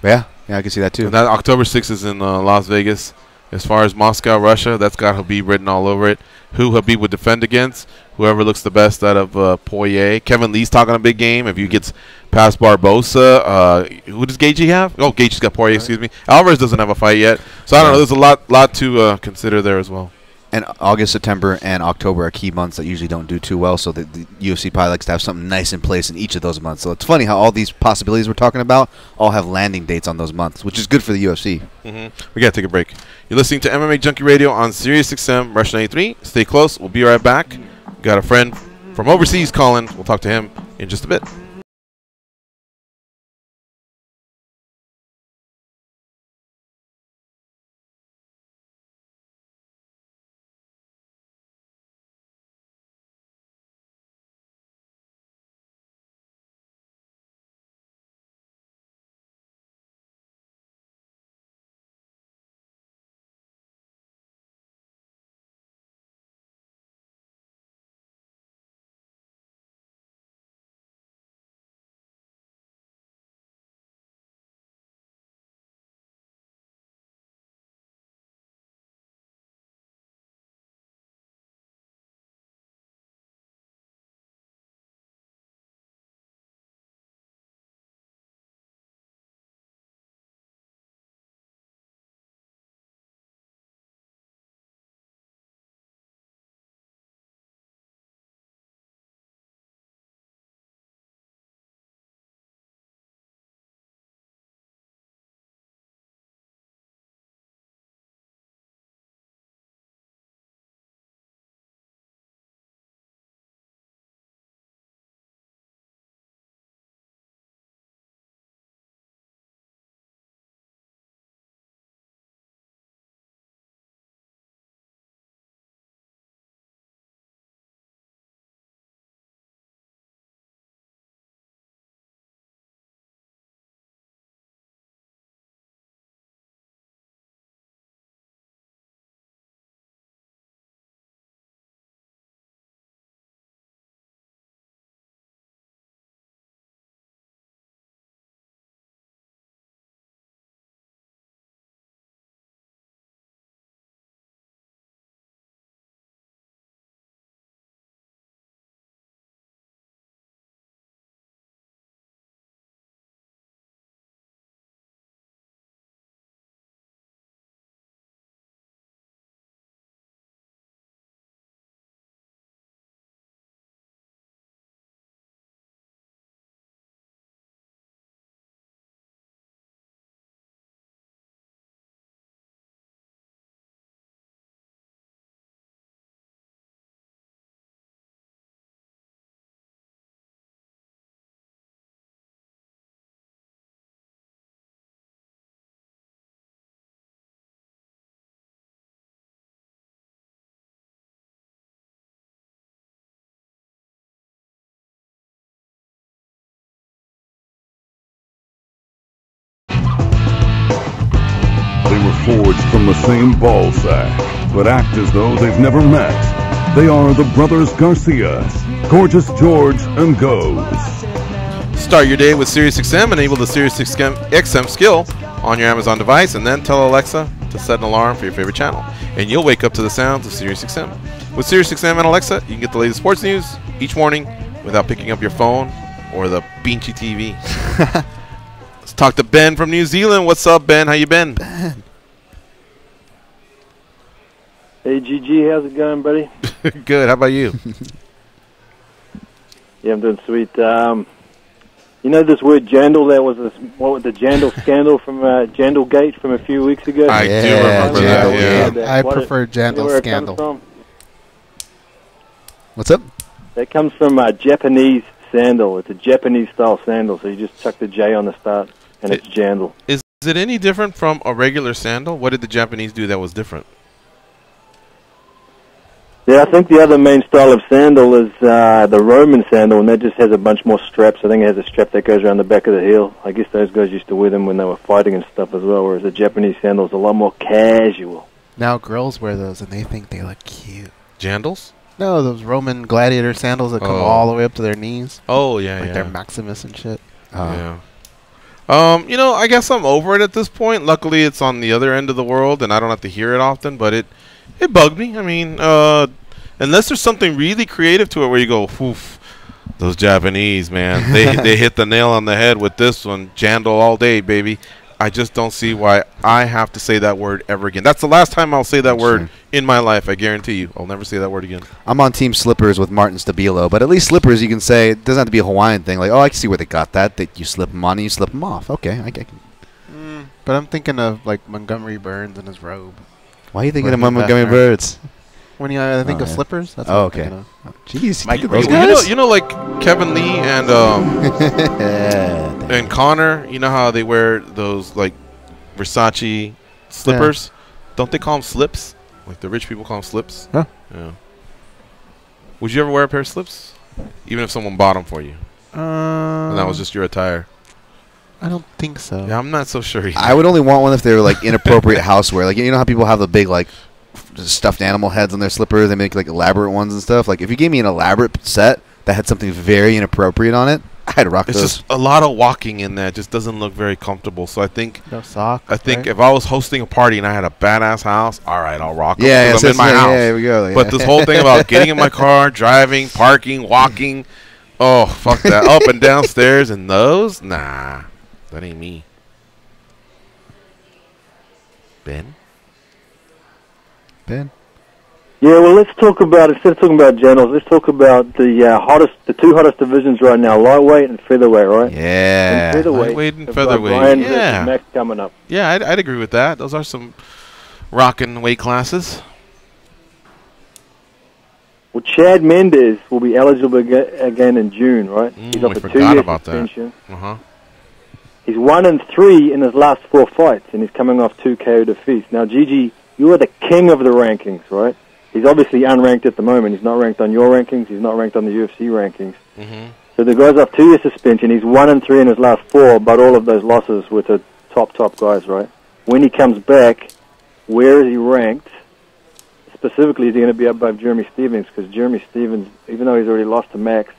Yeah, I can see that too. And that October 6th is in Las Vegas. As far as Moscow, Russia, that's got Khabib written all over it. Who Khabib would defend against? Whoever looks the best out of Poirier. Kevin Lee's talking a big game. If he gets past Barbosa, who does Gaethje have? Oh, Gaethje's got Poirier, excuse me. Alvarez doesn't have a fight yet. So I don't know. There's a lot to consider there as well. And August, September, and October are key months that usually don't do too well, so the UFC probably likes to have something nice in place in each of those months. So it's funny how all these possibilities we're talking about all have landing dates on those months, which is good for the UFC. We got to take a break. You're listening to MMA Junkie Radio on SiriusXM, Rush 93. Stay close. We'll be right back. Got a friend from overseas calling. We'll talk to him in just a bit. forged from the same ball sack, but act as though they've never met. They are the brothers Garcia, Gorgeous George and Goes. Start your day with SiriusXM. Enable the SiriusXM skill on your Amazon device, and then tell Alexa to set an alarm for your favorite channel, and you'll wake up to the sounds of SiriusXM. With SiriusXM and Alexa, you can get the latest sports news each morning without picking up your phone or the beanchy TV. Let's talk to Ben from New Zealand. What's up, Ben? How you been? Ben. Hey, GG, how's it going, buddy? Good. How about you? Yeah, I'm doing sweet. You know this word jandal? That was the jandal scandal from Jandal Gate from a few weeks ago? I do remember that, yeah. I prefer Jandal Scandal. What's up? That comes from Japanese sandal. It's a Japanese-style sandal, so you just chuck the J on the start, and it's jandal. Is it any different from a regular sandal? What did the Japanese do that was different? Yeah, I think the other main style of sandal is the Roman sandal, and that just has a bunch more straps. I think it has a strap that goes around the back of the heel. I guess those guys used to wear them when they were fighting and stuff as well, whereas the Japanese sandal is a lot more casual. Now girls wear those, and they think they look cute. Jandals? No, those Roman gladiator sandals that come all the way up to their knees. Oh, yeah, like yeah. They're Maximus and shit. Yeah. You know, I guess I'm over it at this point. Luckily, it's on the other end of the world, and I don't have to hear it often, but it bugged me. I mean, unless there's something really creative to it where you go, oof, those Japanese, man, they hit the nail on the head with this one, jandal all day, baby. I just don't see why I have to say that word ever again. That's the last time I'll say that word in my life. I guarantee you. I'll never say that word again. I'm on Team Slippers with Martin Stabilo, but at least slippers you can say, it doesn't have to be a Hawaiian thing. Like, oh, I can see where they got that. That you slip them on and you slip them off. Okay, I can. But I'm thinking of, like, Montgomery Burns and his robe. Why are you thinking of Montgomery Burns? When I think of slippers, that's what I'm thinking of. Jeez, you know, like Kevin Lee and and Connor. You know how they wear those like Versace slippers? Yeah. Don't they call them slips? Like the rich people call them slips. Huh? Yeah. Would you ever wear a pair of slips, even if someone bought them for you? And that was just your attire. I don't think so. Yeah, I'm not so sure either. I would only want one if they were like inappropriate housewear. Like, you know how people have the big like stuffed animal heads on their slippers? They make like elaborate ones and stuff. Like, if you gave me an elaborate set that had something very inappropriate on it, I'd rock those. It's just a lot of walking in there. It just doesn't look very comfortable. So I think no socks. I think if I was hosting a party and I had a badass house, all right, I'll rock them. Yeah, I'm in my house. Yeah, here we go. Yeah. But this whole thing about getting in my car, driving, parking, walking, oh, fuck that. Up and down stairs and those? Nah, that ain't me. Ben? Yeah, well, let's talk about, instead of talking about jandals, let's talk about the two hottest divisions right now, lightweight and featherweight, right? Yeah. And featherweight. Lightweight and featherweight. Brian yeah. versus Max coming up. Yeah, I'd agree with that. Those are some rocking weight classes. Well, Chad Mendes will be eligible again in June, right? He's off a 2-year suspension. He's 1-3 in his last 4 fights, and he's coming off 2 KO defeats. Now, Gigi, you are the king of the rankings, right? He's obviously unranked at the moment. He's not ranked on your rankings. He's not ranked on the UFC rankings. So the guy's off 2-year suspension. He's 1-3 in his last 4, but all of those losses were to top guys, right? When he comes back, where is he ranked? Specifically, is he going to be above Jeremy Stephens? Because Jeremy Stephens, even though he's already lost to Max,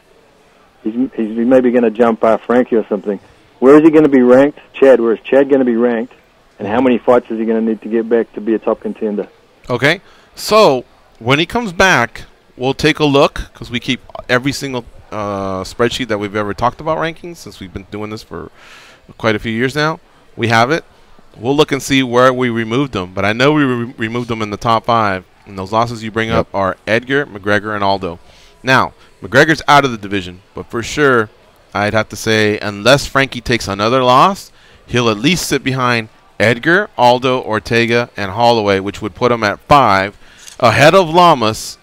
he's maybe going to jump Frankie or something. Where is he going to be ranked? Chad, where is Chad going to be ranked? And how many fights is he going to need to get back to be a top contender? Okay, so when he comes back, we'll take a look, because we keep every single spreadsheet that we've ever talked about rankings, since we've been doing this for quite a few years now. We have it. We'll look and see where we removed them, but I know we removed them in the top 5, and those losses you bring up are Edgar, McGregor, and Aldo. Now, McGregor's out of the division, but for sure, I'd have to say, unless Frankie takes another loss, he'll at least sit behind Edgar, Aldo, Ortega, and Holloway, which would put him at 5, ahead of Lamas.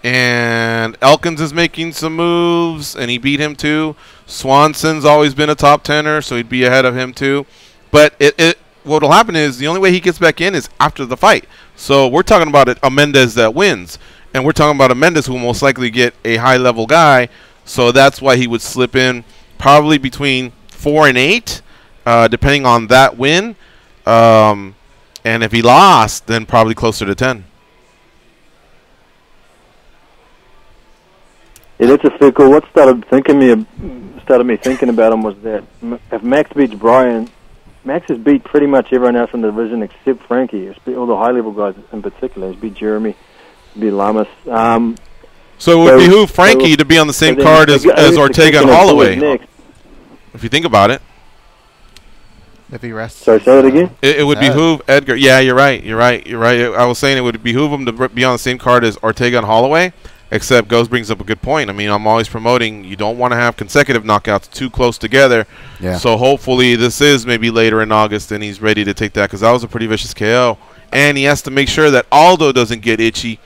And Elkins is making some moves, and he beat him too. Swanson's always been a top 10er, so he'd be ahead of him too. But what will happen is the only way he gets back in is after the fight. So we're talking about a Mendes that wins, and we're talking about a Mendes who will most likely get a high-level guy. So that's why he would slip in probably between 4 and 8, depending on that win. And if he lost, then probably closer to 10. Yeah, that's a fair call. What started me thinking about him was that if Max beats Brian, Max has beat pretty much everyone else in the division except Frankie. He's beat all the high-level guys in particular. He's beat Jeremy, beat Lamas. So it would behoove Frankie to be on the same card as Ortega and Holloway. If you think about it. If he rests. Sorry, say that again? It would behoove Edgar. Yeah, you're right. I was saying it would behoove him to be on the same card as Ortega and Holloway, except Ghost brings up a good point. I mean, I'm always promoting you don't want to have consecutive knockouts too close together. Yeah. So hopefully this is maybe later in August and he's ready to take that, because that was a pretty vicious KO. And he has to make sure that Aldo doesn't get itchy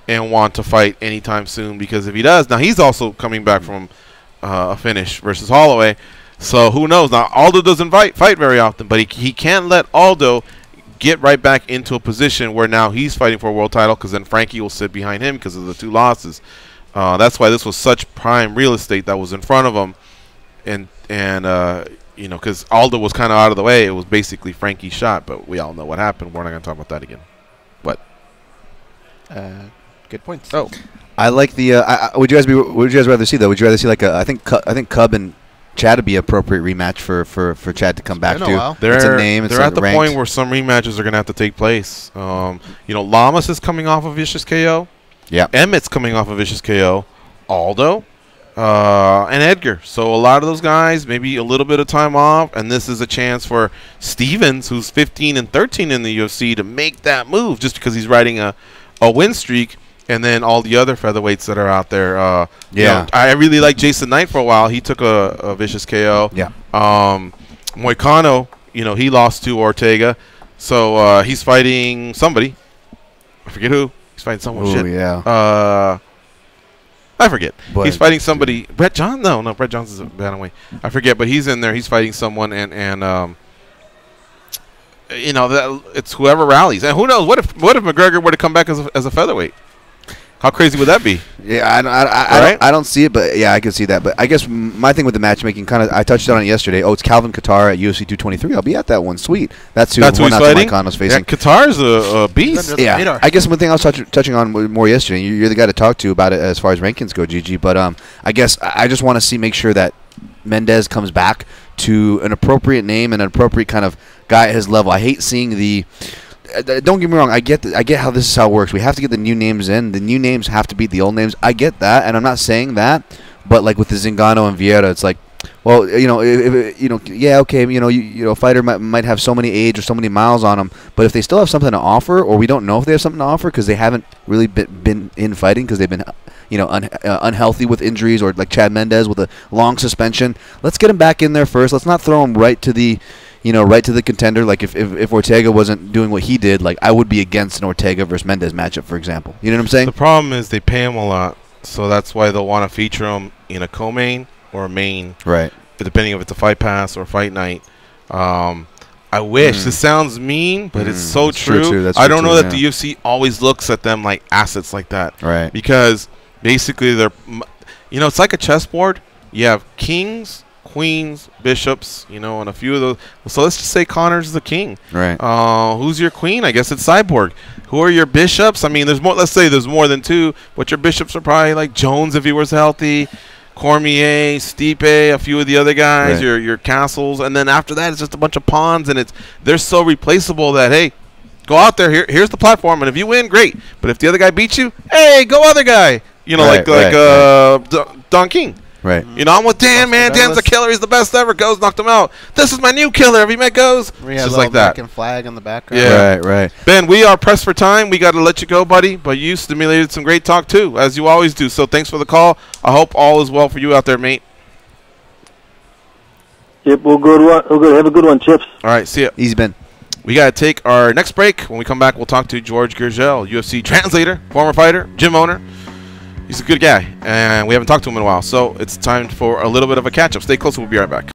and want to fight anytime soon, because if he does, now he's also coming back from a finish versus Holloway. So who knows? Now, Aldo doesn't fight very often, but he can't let Aldo get right back into a position where now he's fighting for a world title, because then Frankie will sit behind him because of the 2 losses. That's why this was such prime real estate that was in front of him. And you know, because Aldo was kind of out of the way. It was basically Frankie's shot, but we all know what happened. We're not going to talk about that again. But good points. Oh, I like the. Would you guys rather see though? Would you rather see like a? I think Cub and Chad would be appropriate rematch for Chad to come back to. It's a name. It's they're at the ranked. point where some rematches are going to have to take place. You know, Lamas is coming off a vicious KO. Yeah. Emmett's coming off a vicious KO. Aldo, and Edgar. So a lot of those guys, maybe a little bit of time off, and this is a chance for Stevens, who's 15-13 in the UFC, to make that move just because he's riding a win streak. And then all the other featherweights that are out there. You know, I really liked Jason Knight for a while. He took a vicious KO. Yeah. Moicano, you know, he lost to Ortega. So he's fighting somebody. I forget who. He's fighting someone. Ooh, shit. yeah. I forget. But he's fighting somebody. Brett John? No, Brett Johnson's a bantamweight. I forget, but he's in there. He's fighting someone, and you know, that it's whoever rallies. And who knows? What if McGregor were to come back as a featherweight? How crazy would that be? Yeah, I don't see it, but yeah, I can see that. But I guess my thing with the matchmaking, kind of, I touched on it yesterday. Oh, it's Calvin Kattar at UFC 223. I'll be at that one. Sweet. That's who he's fighting. Moicano's facing. Yeah, Kattar's a beast. Yeah, I guess one thing I was touching on more yesterday. You're the guy to talk to about it as far as rankings go, Gigi. But I guess I just want to make sure that Mendez comes back to an appropriate name and an appropriate kind of guy at his level. I hate seeing the. Don't get me wrong. I get how this is how it works. We have to get the new names in. The new names have to beat the old names. I get that, and I'm not saying that. But like with the Zingano and Vieira, it's like, well, you know, yeah, okay, you know, a fighter might have so many age or so many miles on them, but if they still have something to offer, or we don't know if they have something to offer because they haven't really been in fighting because they've been, you know, unhealthy with injuries, or like Chad Mendez with a long suspension. Let's get him back in there first. Let's not throw him right to the. Right to the contender. Like if Ortega wasn't doing what he did, like I would be against an Ortega versus Mendez matchup, for example. You know what I'm saying? The problem is they pay him a lot, so that's why they'll want to feature him in a co-main or a main. Right. Depending if it's a fight pass or fight night. I wish. This sounds mean, but it's so true. That's I don't know that the UFC always looks at them like assets like that. Right. Because basically they're, you know, it's like a chessboard. You have kings, queens, bishops, you know, and a few of those. So let's just say Connor's the king. Right. Who's your queen? I guess it's Cyborg. Who are your bishops? I mean, there's more. Let's say there's more than 2, but your bishops are probably like Jones if he was healthy, Cormier, Stipe, a few of the other guys. Right. Your castles, and then after that, it's just a bunch of pawns, and they're so replaceable that hey, go out there. Here's the platform, and if you win, great. But if the other guy beats you, hey, go other guy. You know, Don King. Right. You know, I'm with Dan, man. Dan's a killer. He's the best ever. Goes knocked him out. This is my new killer. Have you met Goes? Yeah, just like that. American flag in the background. Yeah. Right. Ben, we are pressed for time. We got to let you go, buddy. But you stimulated some great talk, too, as you always do. So thanks for the call. I hope all is well for you out there, mate. Yep, we're good. Have a good one, Chips. All right, see ya. Easy, Ben. We got to take our next break. When we come back, we'll talk to George Gurgel, UFC translator, former fighter, gym owner. He's a good guy, and we haven't talked to him in a while. So it's time for a little bit of a catch-up. Stay close. We'll be right back.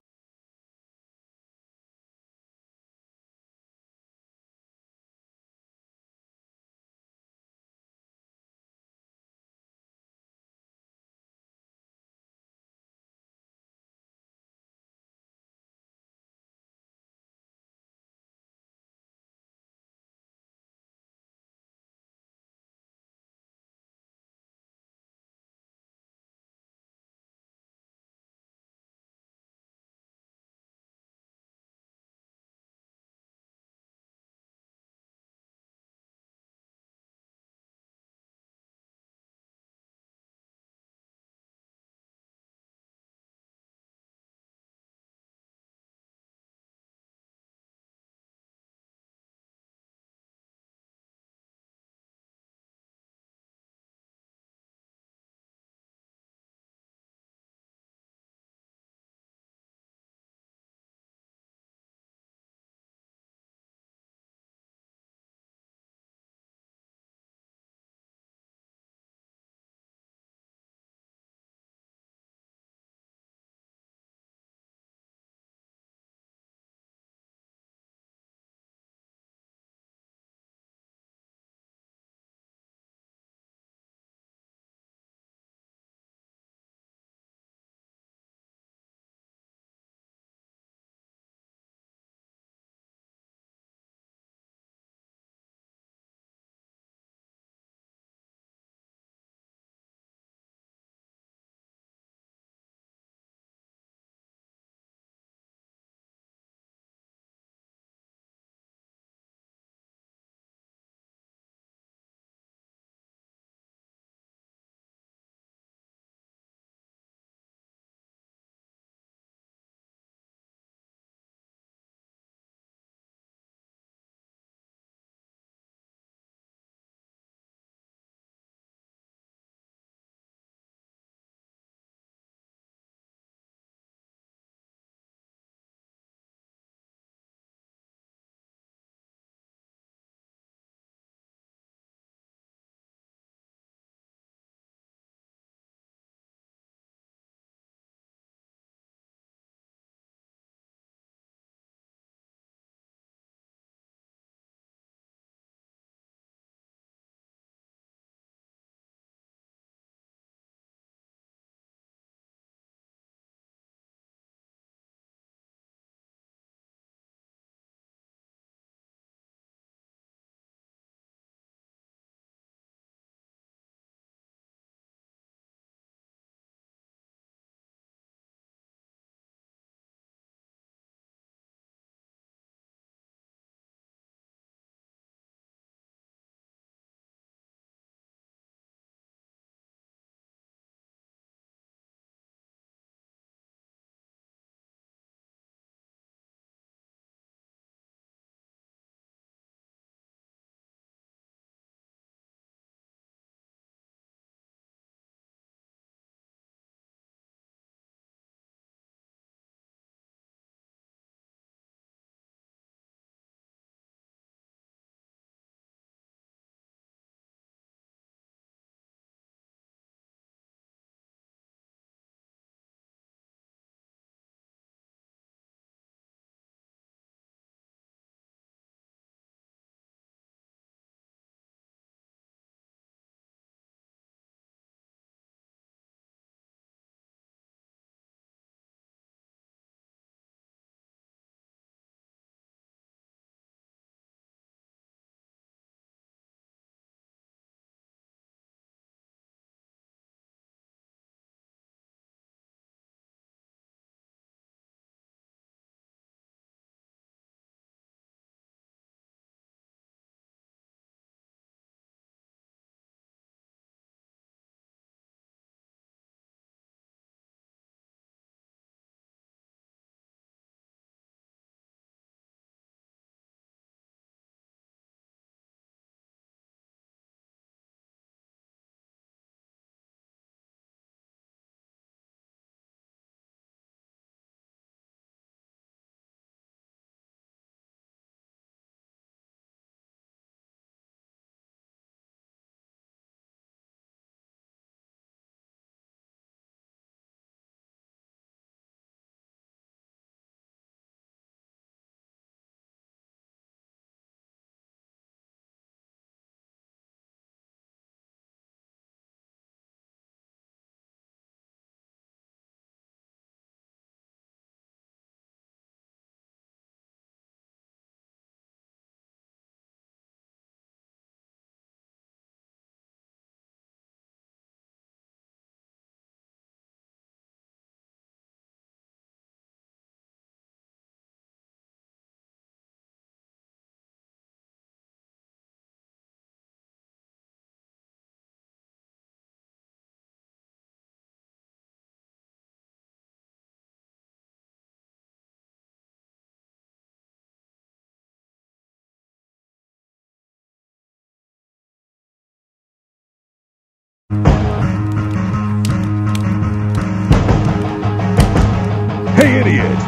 idiot.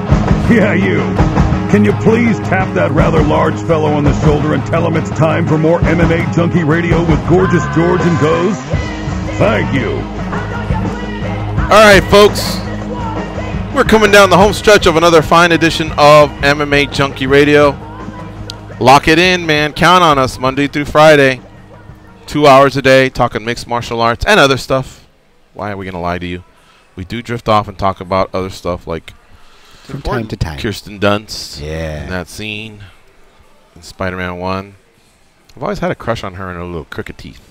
Yeah, you. Can you please tap that rather large fellow on the shoulder and tell him it's time for more MMA Junkie Radio with Gorgeous George and Goes? Thank you. All right, folks. We're coming down the home stretch of another fine edition of MMA Junkie Radio. Lock it in, man. Count on us Monday through Friday. 2 hours a day talking mixed martial arts and other stuff. Why are we going to lie to you? We do drift off and talk about other stuff like from time to time. Kirsten Dunst. Yeah. In that scene in Spider-Man 1. I've always had a crush on her and her little crooked teeth.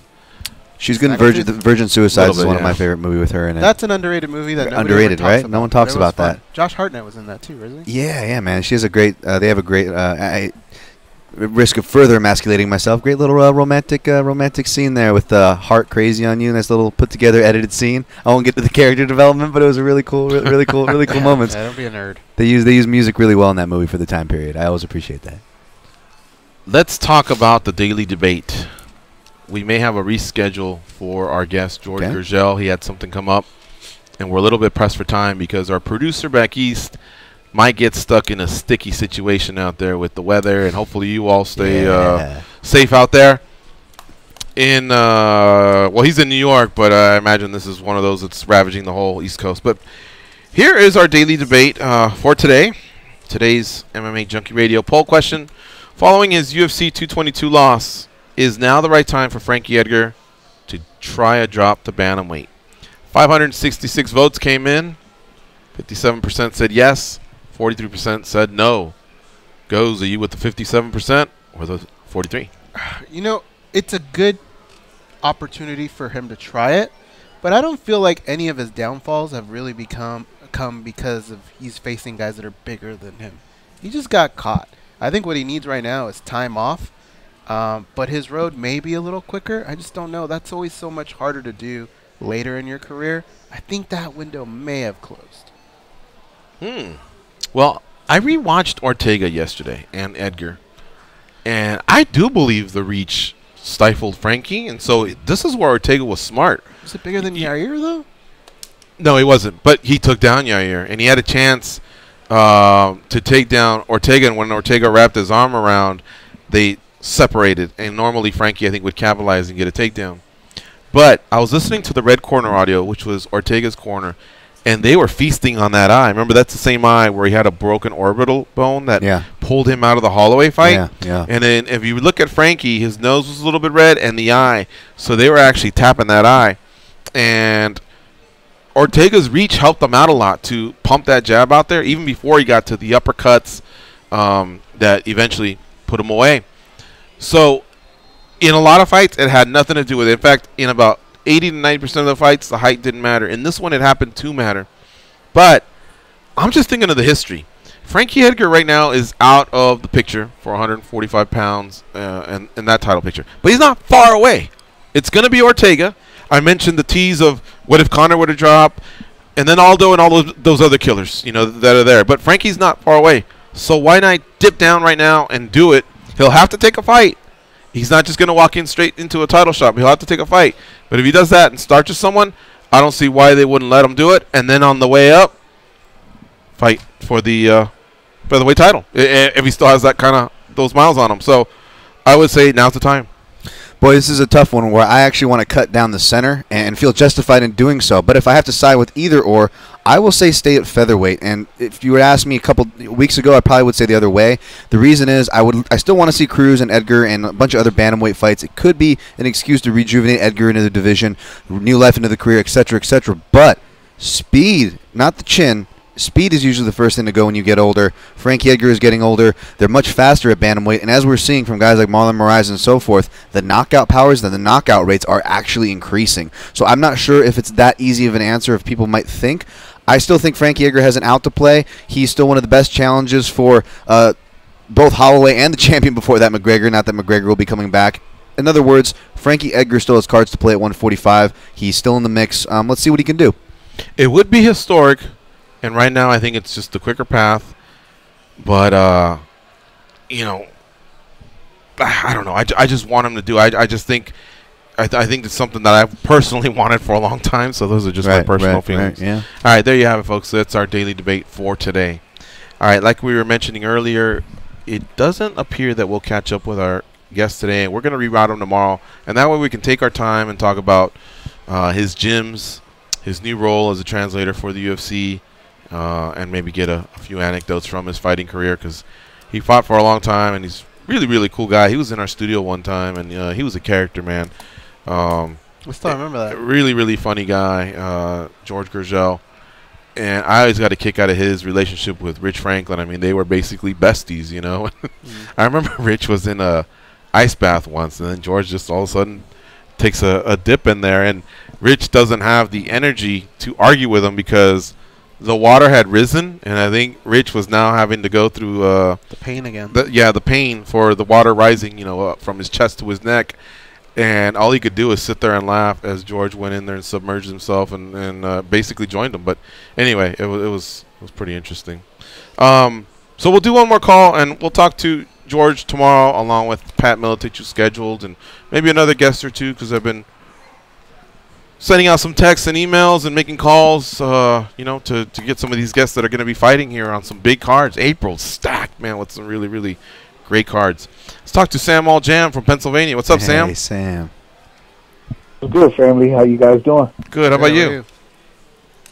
She's good in Virgin Suicides is one of my favorite movies with her in it. That's an underrated movie that nobody underrated, ever talks right? about. No one talks about that. Josh Hartnett was in that too, wasn't he? Yeah, man. She has a great. They have a great. Risk of further emasculating myself. Great little romantic scene there with Heart Crazy on You. Nice little put together edited scene. I won't get to the character development, but it was a really cool moments. Yeah, don't be a nerd. They use music really well in that movie for the time period. I always appreciate that. Let's talk about the daily debate. We may have a reschedule for our guest, George Gurgel. He had something come up, and we're a little bit pressed for time because our producer back east might get stuck in a sticky situation out there with the weather, and hopefully you all stay safe out there. Well, he's in New York, but I imagine this is one of those that's ravaging the whole East Coast. But here is our daily debate for today. Today's MMA Junkie Radio poll question. Following his UFC 222 loss, is now the right time for Frankie Edgar to try a drop to bantamweight? 566 votes came in. 57% said yes. 43% said no. Goes, are you with the 57% or the 43%? You know, it's a good opportunity for him to try it, but I don't feel like any of his downfalls have really come because of he's facing guys that are bigger than him. He just got caught. I think what he needs right now is time off, but his road may be a little quicker. I just don't know. That's always so much harder to do later in your career. I think that window may have closed. Well, I rewatched Ortega yesterday and Edgar, and I do believe the reach stifled Frankie, and so this is where Ortega was smart. Was it bigger than Yair, though? No, he wasn't, but he took down Yair, and he had a chance to take down Ortega, and when Ortega wrapped his arm around, they separated, and normally Frankie, I think, would capitalize and get a takedown. But I was listening to the Red Corner audio, which was Ortega's corner, and they were feasting on that eye. Remember, that's the same eye where he had a broken orbital bone that pulled him out of the Holloway fight? Yeah. And then if you look at Frankie, his nose was a little bit red and the eye. So they were actually tapping that eye. And Ortega's reach helped him out a lot to pump that jab out there, even before he got to the uppercuts that eventually put him away. So in a lot of fights, it had nothing to do with it. In fact, in about 80 to 90% of the fights, the height didn't matter. In this one, it happened to matter. But I'm just thinking of the history. Frankie Edgar right now is out of the picture for 145 pounds in that title picture. But he's not far away. It's going to be Ortega. I mentioned the tease of what if Conor were to drop, and then Aldo and all those other killers, you know, that are there. But Frankie's not far away. So why not dip down right now and do it? He'll have to take a fight. He's not just going to walk in straight into a title shot. He'll have to take a fight. But if he does that and starches someone, I don't see why they wouldn't let him do it. And then on the way up, fight for the featherweight title if he still has that kind of those miles on him. So I would say now's the time. Boy, this is a tough one where I actually want to cut down the center and feel justified in doing so. But if I have to side with either or, I will say stay at featherweight. And if you were to ask me a couple weeks ago, I probably would say the other way. The reason is I still want to see Cruz and Edgar and a bunch of other bantamweight fights. It could be an excuse to rejuvenate Edgar into the division, new life into the career, etc., etc. But speed, not the chin. Speed is usually the first thing to go when you get older. Frankie Edgar is getting older. They're much faster at bantamweight. And as we're seeing from guys like Marlon Moraes and so forth, the knockout powers and the knockout rates are actually increasing. So I'm not sure if it's that easy of an answer if people might think. I still think Frankie Edgar has an out to play. He's still one of the best challenges for both Holloway and the champion before that, McGregor. Not that McGregor will be coming back. In other words, Frankie Edgar still has cards to play at 145. He's still in the mix. Let's see what he can do. It would be historic. And right now, I think it's just the quicker path. But, you know, I don't know. I just want him to do it. I just think I think it's something that I've personally wanted for a long time. So those are just my personal feelings. Yeah. All right, there you have it, folks. That's our daily debate for today. All right, like we were mentioning earlier, it doesn't appear that we'll catch up with our guest today. We're going to reroute him tomorrow, and that way we can take our time and talk about his gyms, his new role as a translator for the UFC, and maybe get a few anecdotes from his fighting career, because he fought for a long time, and he's really, really cool guy. He was in our studio one time, and he was a character, man. I still remember that. Really, really funny guy, George Gurgel. And I always got a kick out of his relationship with Rich Franklin. I mean, they were basically besties, you know. I remember Rich was in a ice bath once, and then George just all of a sudden takes a dip in there, and Rich doesn't have the energy to argue with him because the water had risen, and I think Rich was now having to go through the pain again. The pain for the water rising, you know, from his chest to his neck. And all he could do was sit there and laugh as George went in there and submerged himself and basically joined him. But anyway, it was pretty interesting. So we'll do one more call, and we'll talk to George tomorrow along with Pat Miletich, who's scheduled, and maybe another guest or two, because I've been sending out some texts and emails and making calls, you know, to get some of these guests that are going to be fighting here on some big cards. April's stacked, man, with some really, really great cards. Let's talk to Sam All-Jam from Pennsylvania. What's up, Sam? Hey, Sam. What's good, family? How you guys doing? Good. How about you?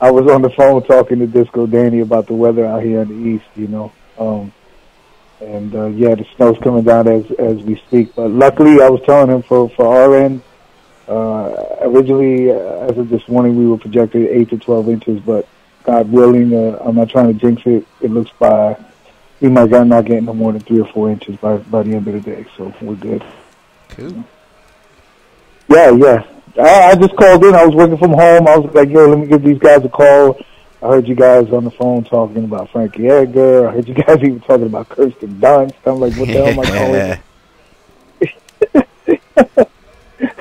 I was on the phone talking to Disco Danny about the weather out here in the east, you know. Yeah, the snow's coming down as we speak. But luckily, I was telling him for our end, originally, as of this morning, we were projected 8 to 12 inches. But God willing, I'm not trying to jinx it. It looks we might not get no more than 3 or 4 inches by the end of the day. So we're good. Cool. Yeah. I just called in. I was working from home. I was like, yo, let me give these guys a call. I heard you guys on the phone talking about Frankie Edgar. I heard you guys even talking about Kirsten Dunst. I'm like, what the hell am I calling?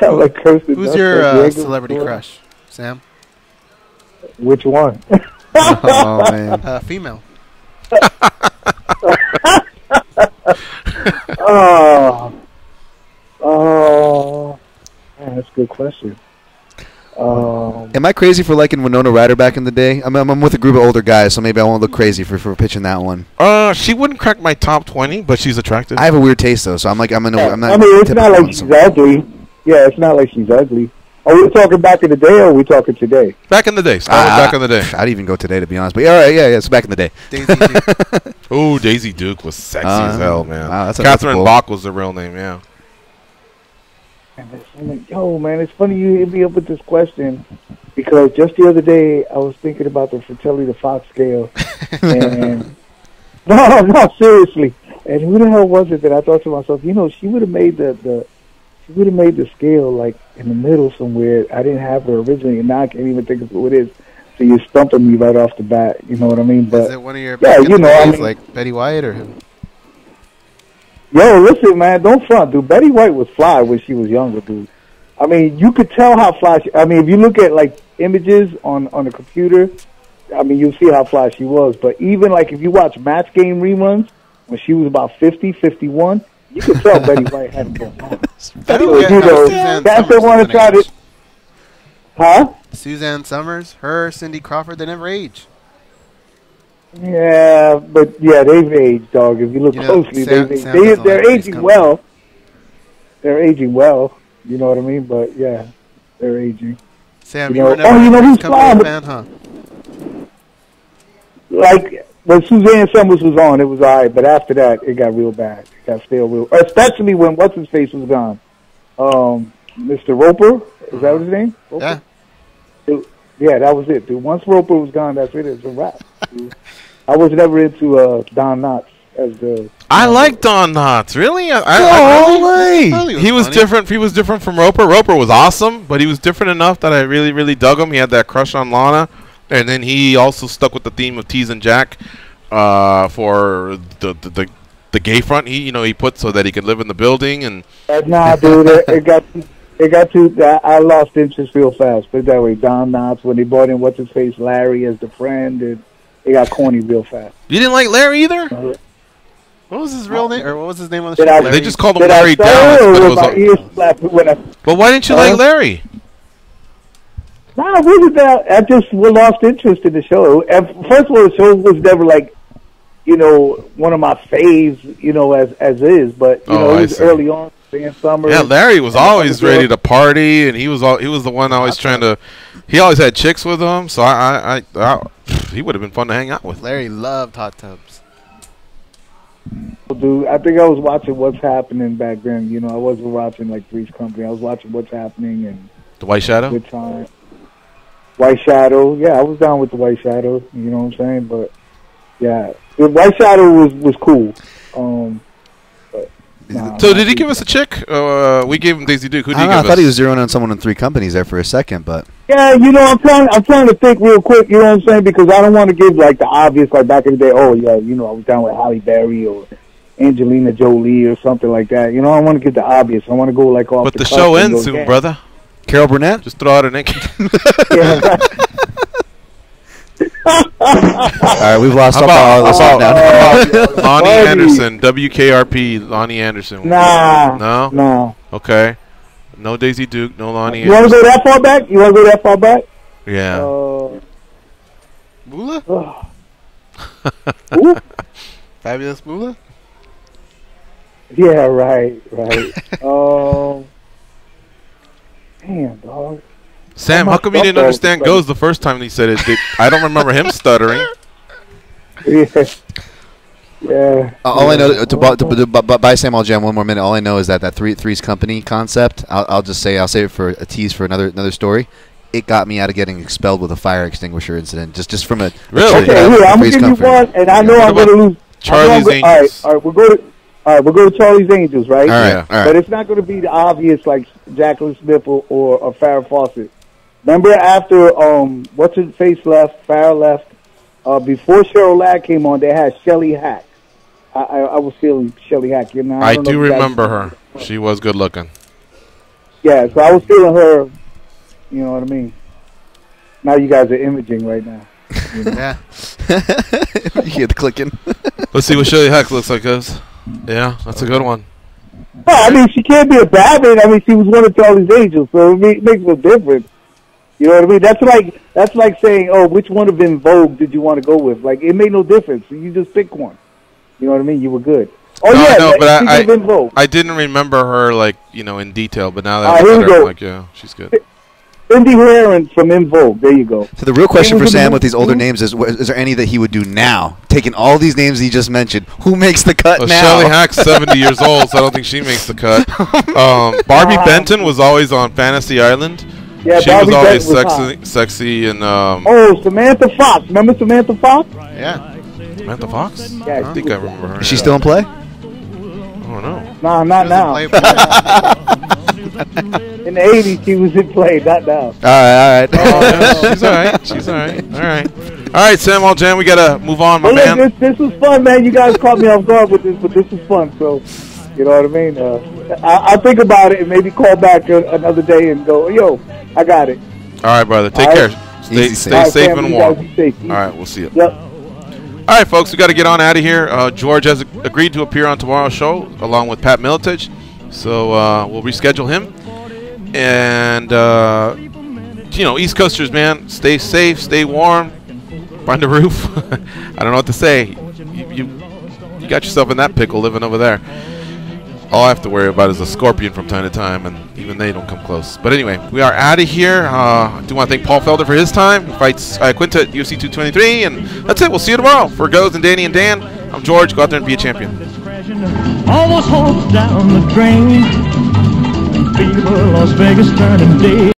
I'm like, Kirsten Who's Dunst, your celebrity crush, Sam? Which one? Oh, man. Female. Man, that's a good question. Am I crazy for liking Winona Ryder back in the day? I'm with a group of older guys, so maybe I won't look crazy for pitching that one. She wouldn't crack my top 20, but she's attractive. I have a weird taste though, so I'm not. I mean, it's not like she's ugly. Yeah, it's not like she's ugly. Are we talking back in the day, or are we talking today? Back in the day. Back in the day. I'd even go today, to be honest. But all right, yeah, it's back in the day. Daisy Duke. Oh, Daisy Duke was sexy as hell, man. Wow, Catherine Bach was the real name, yeah. Yo, man, it's funny you hit me up with this question, because just the other day I was thinking about the Fratelli the Fox scale, and no, seriously. And who the hell was it that I thought to myself, you know, she would have made the scale like in the middle somewhere. I didn't have her originally, and now I can't even think of who it is. So you're stumping me right off the bat. You know what I mean? But is it one of your like Betty White or who? Yo, listen, man, don't front, dude. Betty White was fly when she was younger, dude. I mean, you could tell how fly she... I mean, if you look at, like, images on the computer, I mean, you'll see how fly she was. But even, like, if you watch Match Game reruns, when she was about 50, 51, you could tell Betty White had it going on. That's the one to try to... Huh? Suzanne Summers, her, Cindy Crawford, they never age. Yeah, but yeah, they've aged, dog. If you look closely, they're aging well. They're aging well. You know what I mean? But yeah, they're aging. Sam, you were never who's flying? Fan, huh? Like when Suzanne Summers was on, it was alright, but after that, it got real bad. It got still real, especially when what's his face was gone. Mr. Roper, is that his name? Roper? Yeah. Yeah, that was it, dude. Once Roper was gone, that's it. It's a wrap. Dude. I was never into Don Knotts as the. I like Don Knotts. Really? He was different. He was different from Roper. Roper was awesome, but he was different enough that I really, really dug him. He had that crush on Lana, and then he also stuck with the theme of Tease and Jack for the gay front. He put so that he could live in the building and. Nah, dude, it got too. I lost interest real fast. Put it that way. Don Knotts, when they brought in what's his face Larry as the friend, and it got corny real fast. You didn't like Larry either? What was his real name, or what was his name on the show? They just called him Larry Dallas. But why didn't you like Larry? Nah, it wasn't that. I just lost interest in the show. First of all, the show was never like one of my faves, as is. But it was early on, in summer. Yeah, Larry was always ready to party, and he was the one always trying to. He always had chicks with him, so he would have been fun to hang out with. Larry loved hot tubs. Dude, I think I was watching What's Happening back then. I wasn't watching like Three's Company. I was watching What's Happening and The White Shadow. Good time. White Shadow, yeah, I was down with the White Shadow. You know what I'm saying? But yeah, the White Shadow was cool. So did he give us a chick? We gave him Daisy Duke. Who did he give us? I thought he was zeroing on someone in 3 companies there for a second, but yeah, I'm trying to think real quick. You know what I'm saying? Because I don't want to give like the obvious, like back in the day. Oh yeah, I was down with Halle Berry or Angelina Jolie or something like that. I don't want to give the obvious. I want to go like off. But the show ends soon, brother. Carol Burnett? Just throw out a naked. All right, we've lost all the song now. Lonnie Anderson, WKRP, Lonnie Anderson. Nah. No? Okay. No Daisy Duke, no Lonnie Anderson. You want to go that far back? Yeah. Moolah? Fabulous Moolah? Yeah, right. Damn, dog. Sam, how come you didn't understand "Goes" the first time he said it? I don't remember him stuttering. Yeah. All I know to buy Sam, I'll jam one more minute. All I know is that Three's Company concept. I'll save it for a tease for another story. It got me out of getting expelled with a fire extinguisher incident. Just from a really. Okay, I'm gonna give you one, and I know I'm gonna lose. Charlie's Angels. All right, we'll go to Charlie's Angels, right? All right. But it's not going to be the obvious like Jacqueline Smith or Farrah Fawcett. Remember after what's his face left, Farrah left, before Cheryl Ladd came on, they had Shelley Hack. I was feeling Shelley Hack. I do remember her. She was good looking. Yeah, so I was feeling her. You know what I mean? Now you guys are imaging right now. Yeah. You hear the clicking. Let's see what Shelley Hack looks like, guys. Yeah, that's a good one. Well, I mean, she can't be a bad man. I mean, she was one of Charlie's Angels, so it makes no difference. You know what I mean? That's like saying, oh, which one of En Vogue did you want to go with? Like, it made no difference. You just pick one. You know what I mean? You were good. Oh, no, yeah, no, but I didn't remember her, like, in detail, but now that I'm like, yeah, she's good. Cindy Herron from En Vogue. There you go. So the real question for Sam with these older names is there any that he would do now? Taking all these names he just mentioned, who makes the cut now? Shelley Hack's 70 years old, so I don't think she makes the cut. Barbie Benton was always on Fantasy Island. Yeah, she Barbie was always Benton sexy and. Oh, Samantha Fox. Remember Samantha Fox? Yeah. Samantha Fox? Yeah, I think I remember her. Is she still in play? I don't know. No, not now. In the 80s, she was in play, not now. All right. She's all right. All right, Sam, all jam. We gotta move on, my man. Look, this was fun, man. You guys caught me off guard with this, but this was fun. So, you know what I mean? I'll think about it and maybe call back another day and go, yo, I got it. All right, brother. Take care. Stay safe and warm. All right, we'll see you. Yep. All right, folks, we got to get on out of here. George has agreed to appear on tomorrow's show along with Pat Militich, so we'll reschedule him. And East Coasters, man, stay safe, stay warm, find a roof. I don't know what to say. You got yourself in that pickle living over there. All I have to worry about is a scorpion from time to time, and even they don't come close. But anyway, we are out of here. I do want to thank Paul Felder for his time. He fights Quinta at UFC 223, and that's it. We'll see you tomorrow. For Goes and Danny and Dan, I'm George. Go out there and be a champion. Almost hopes down the drain. Fever, Las Vegas turning day.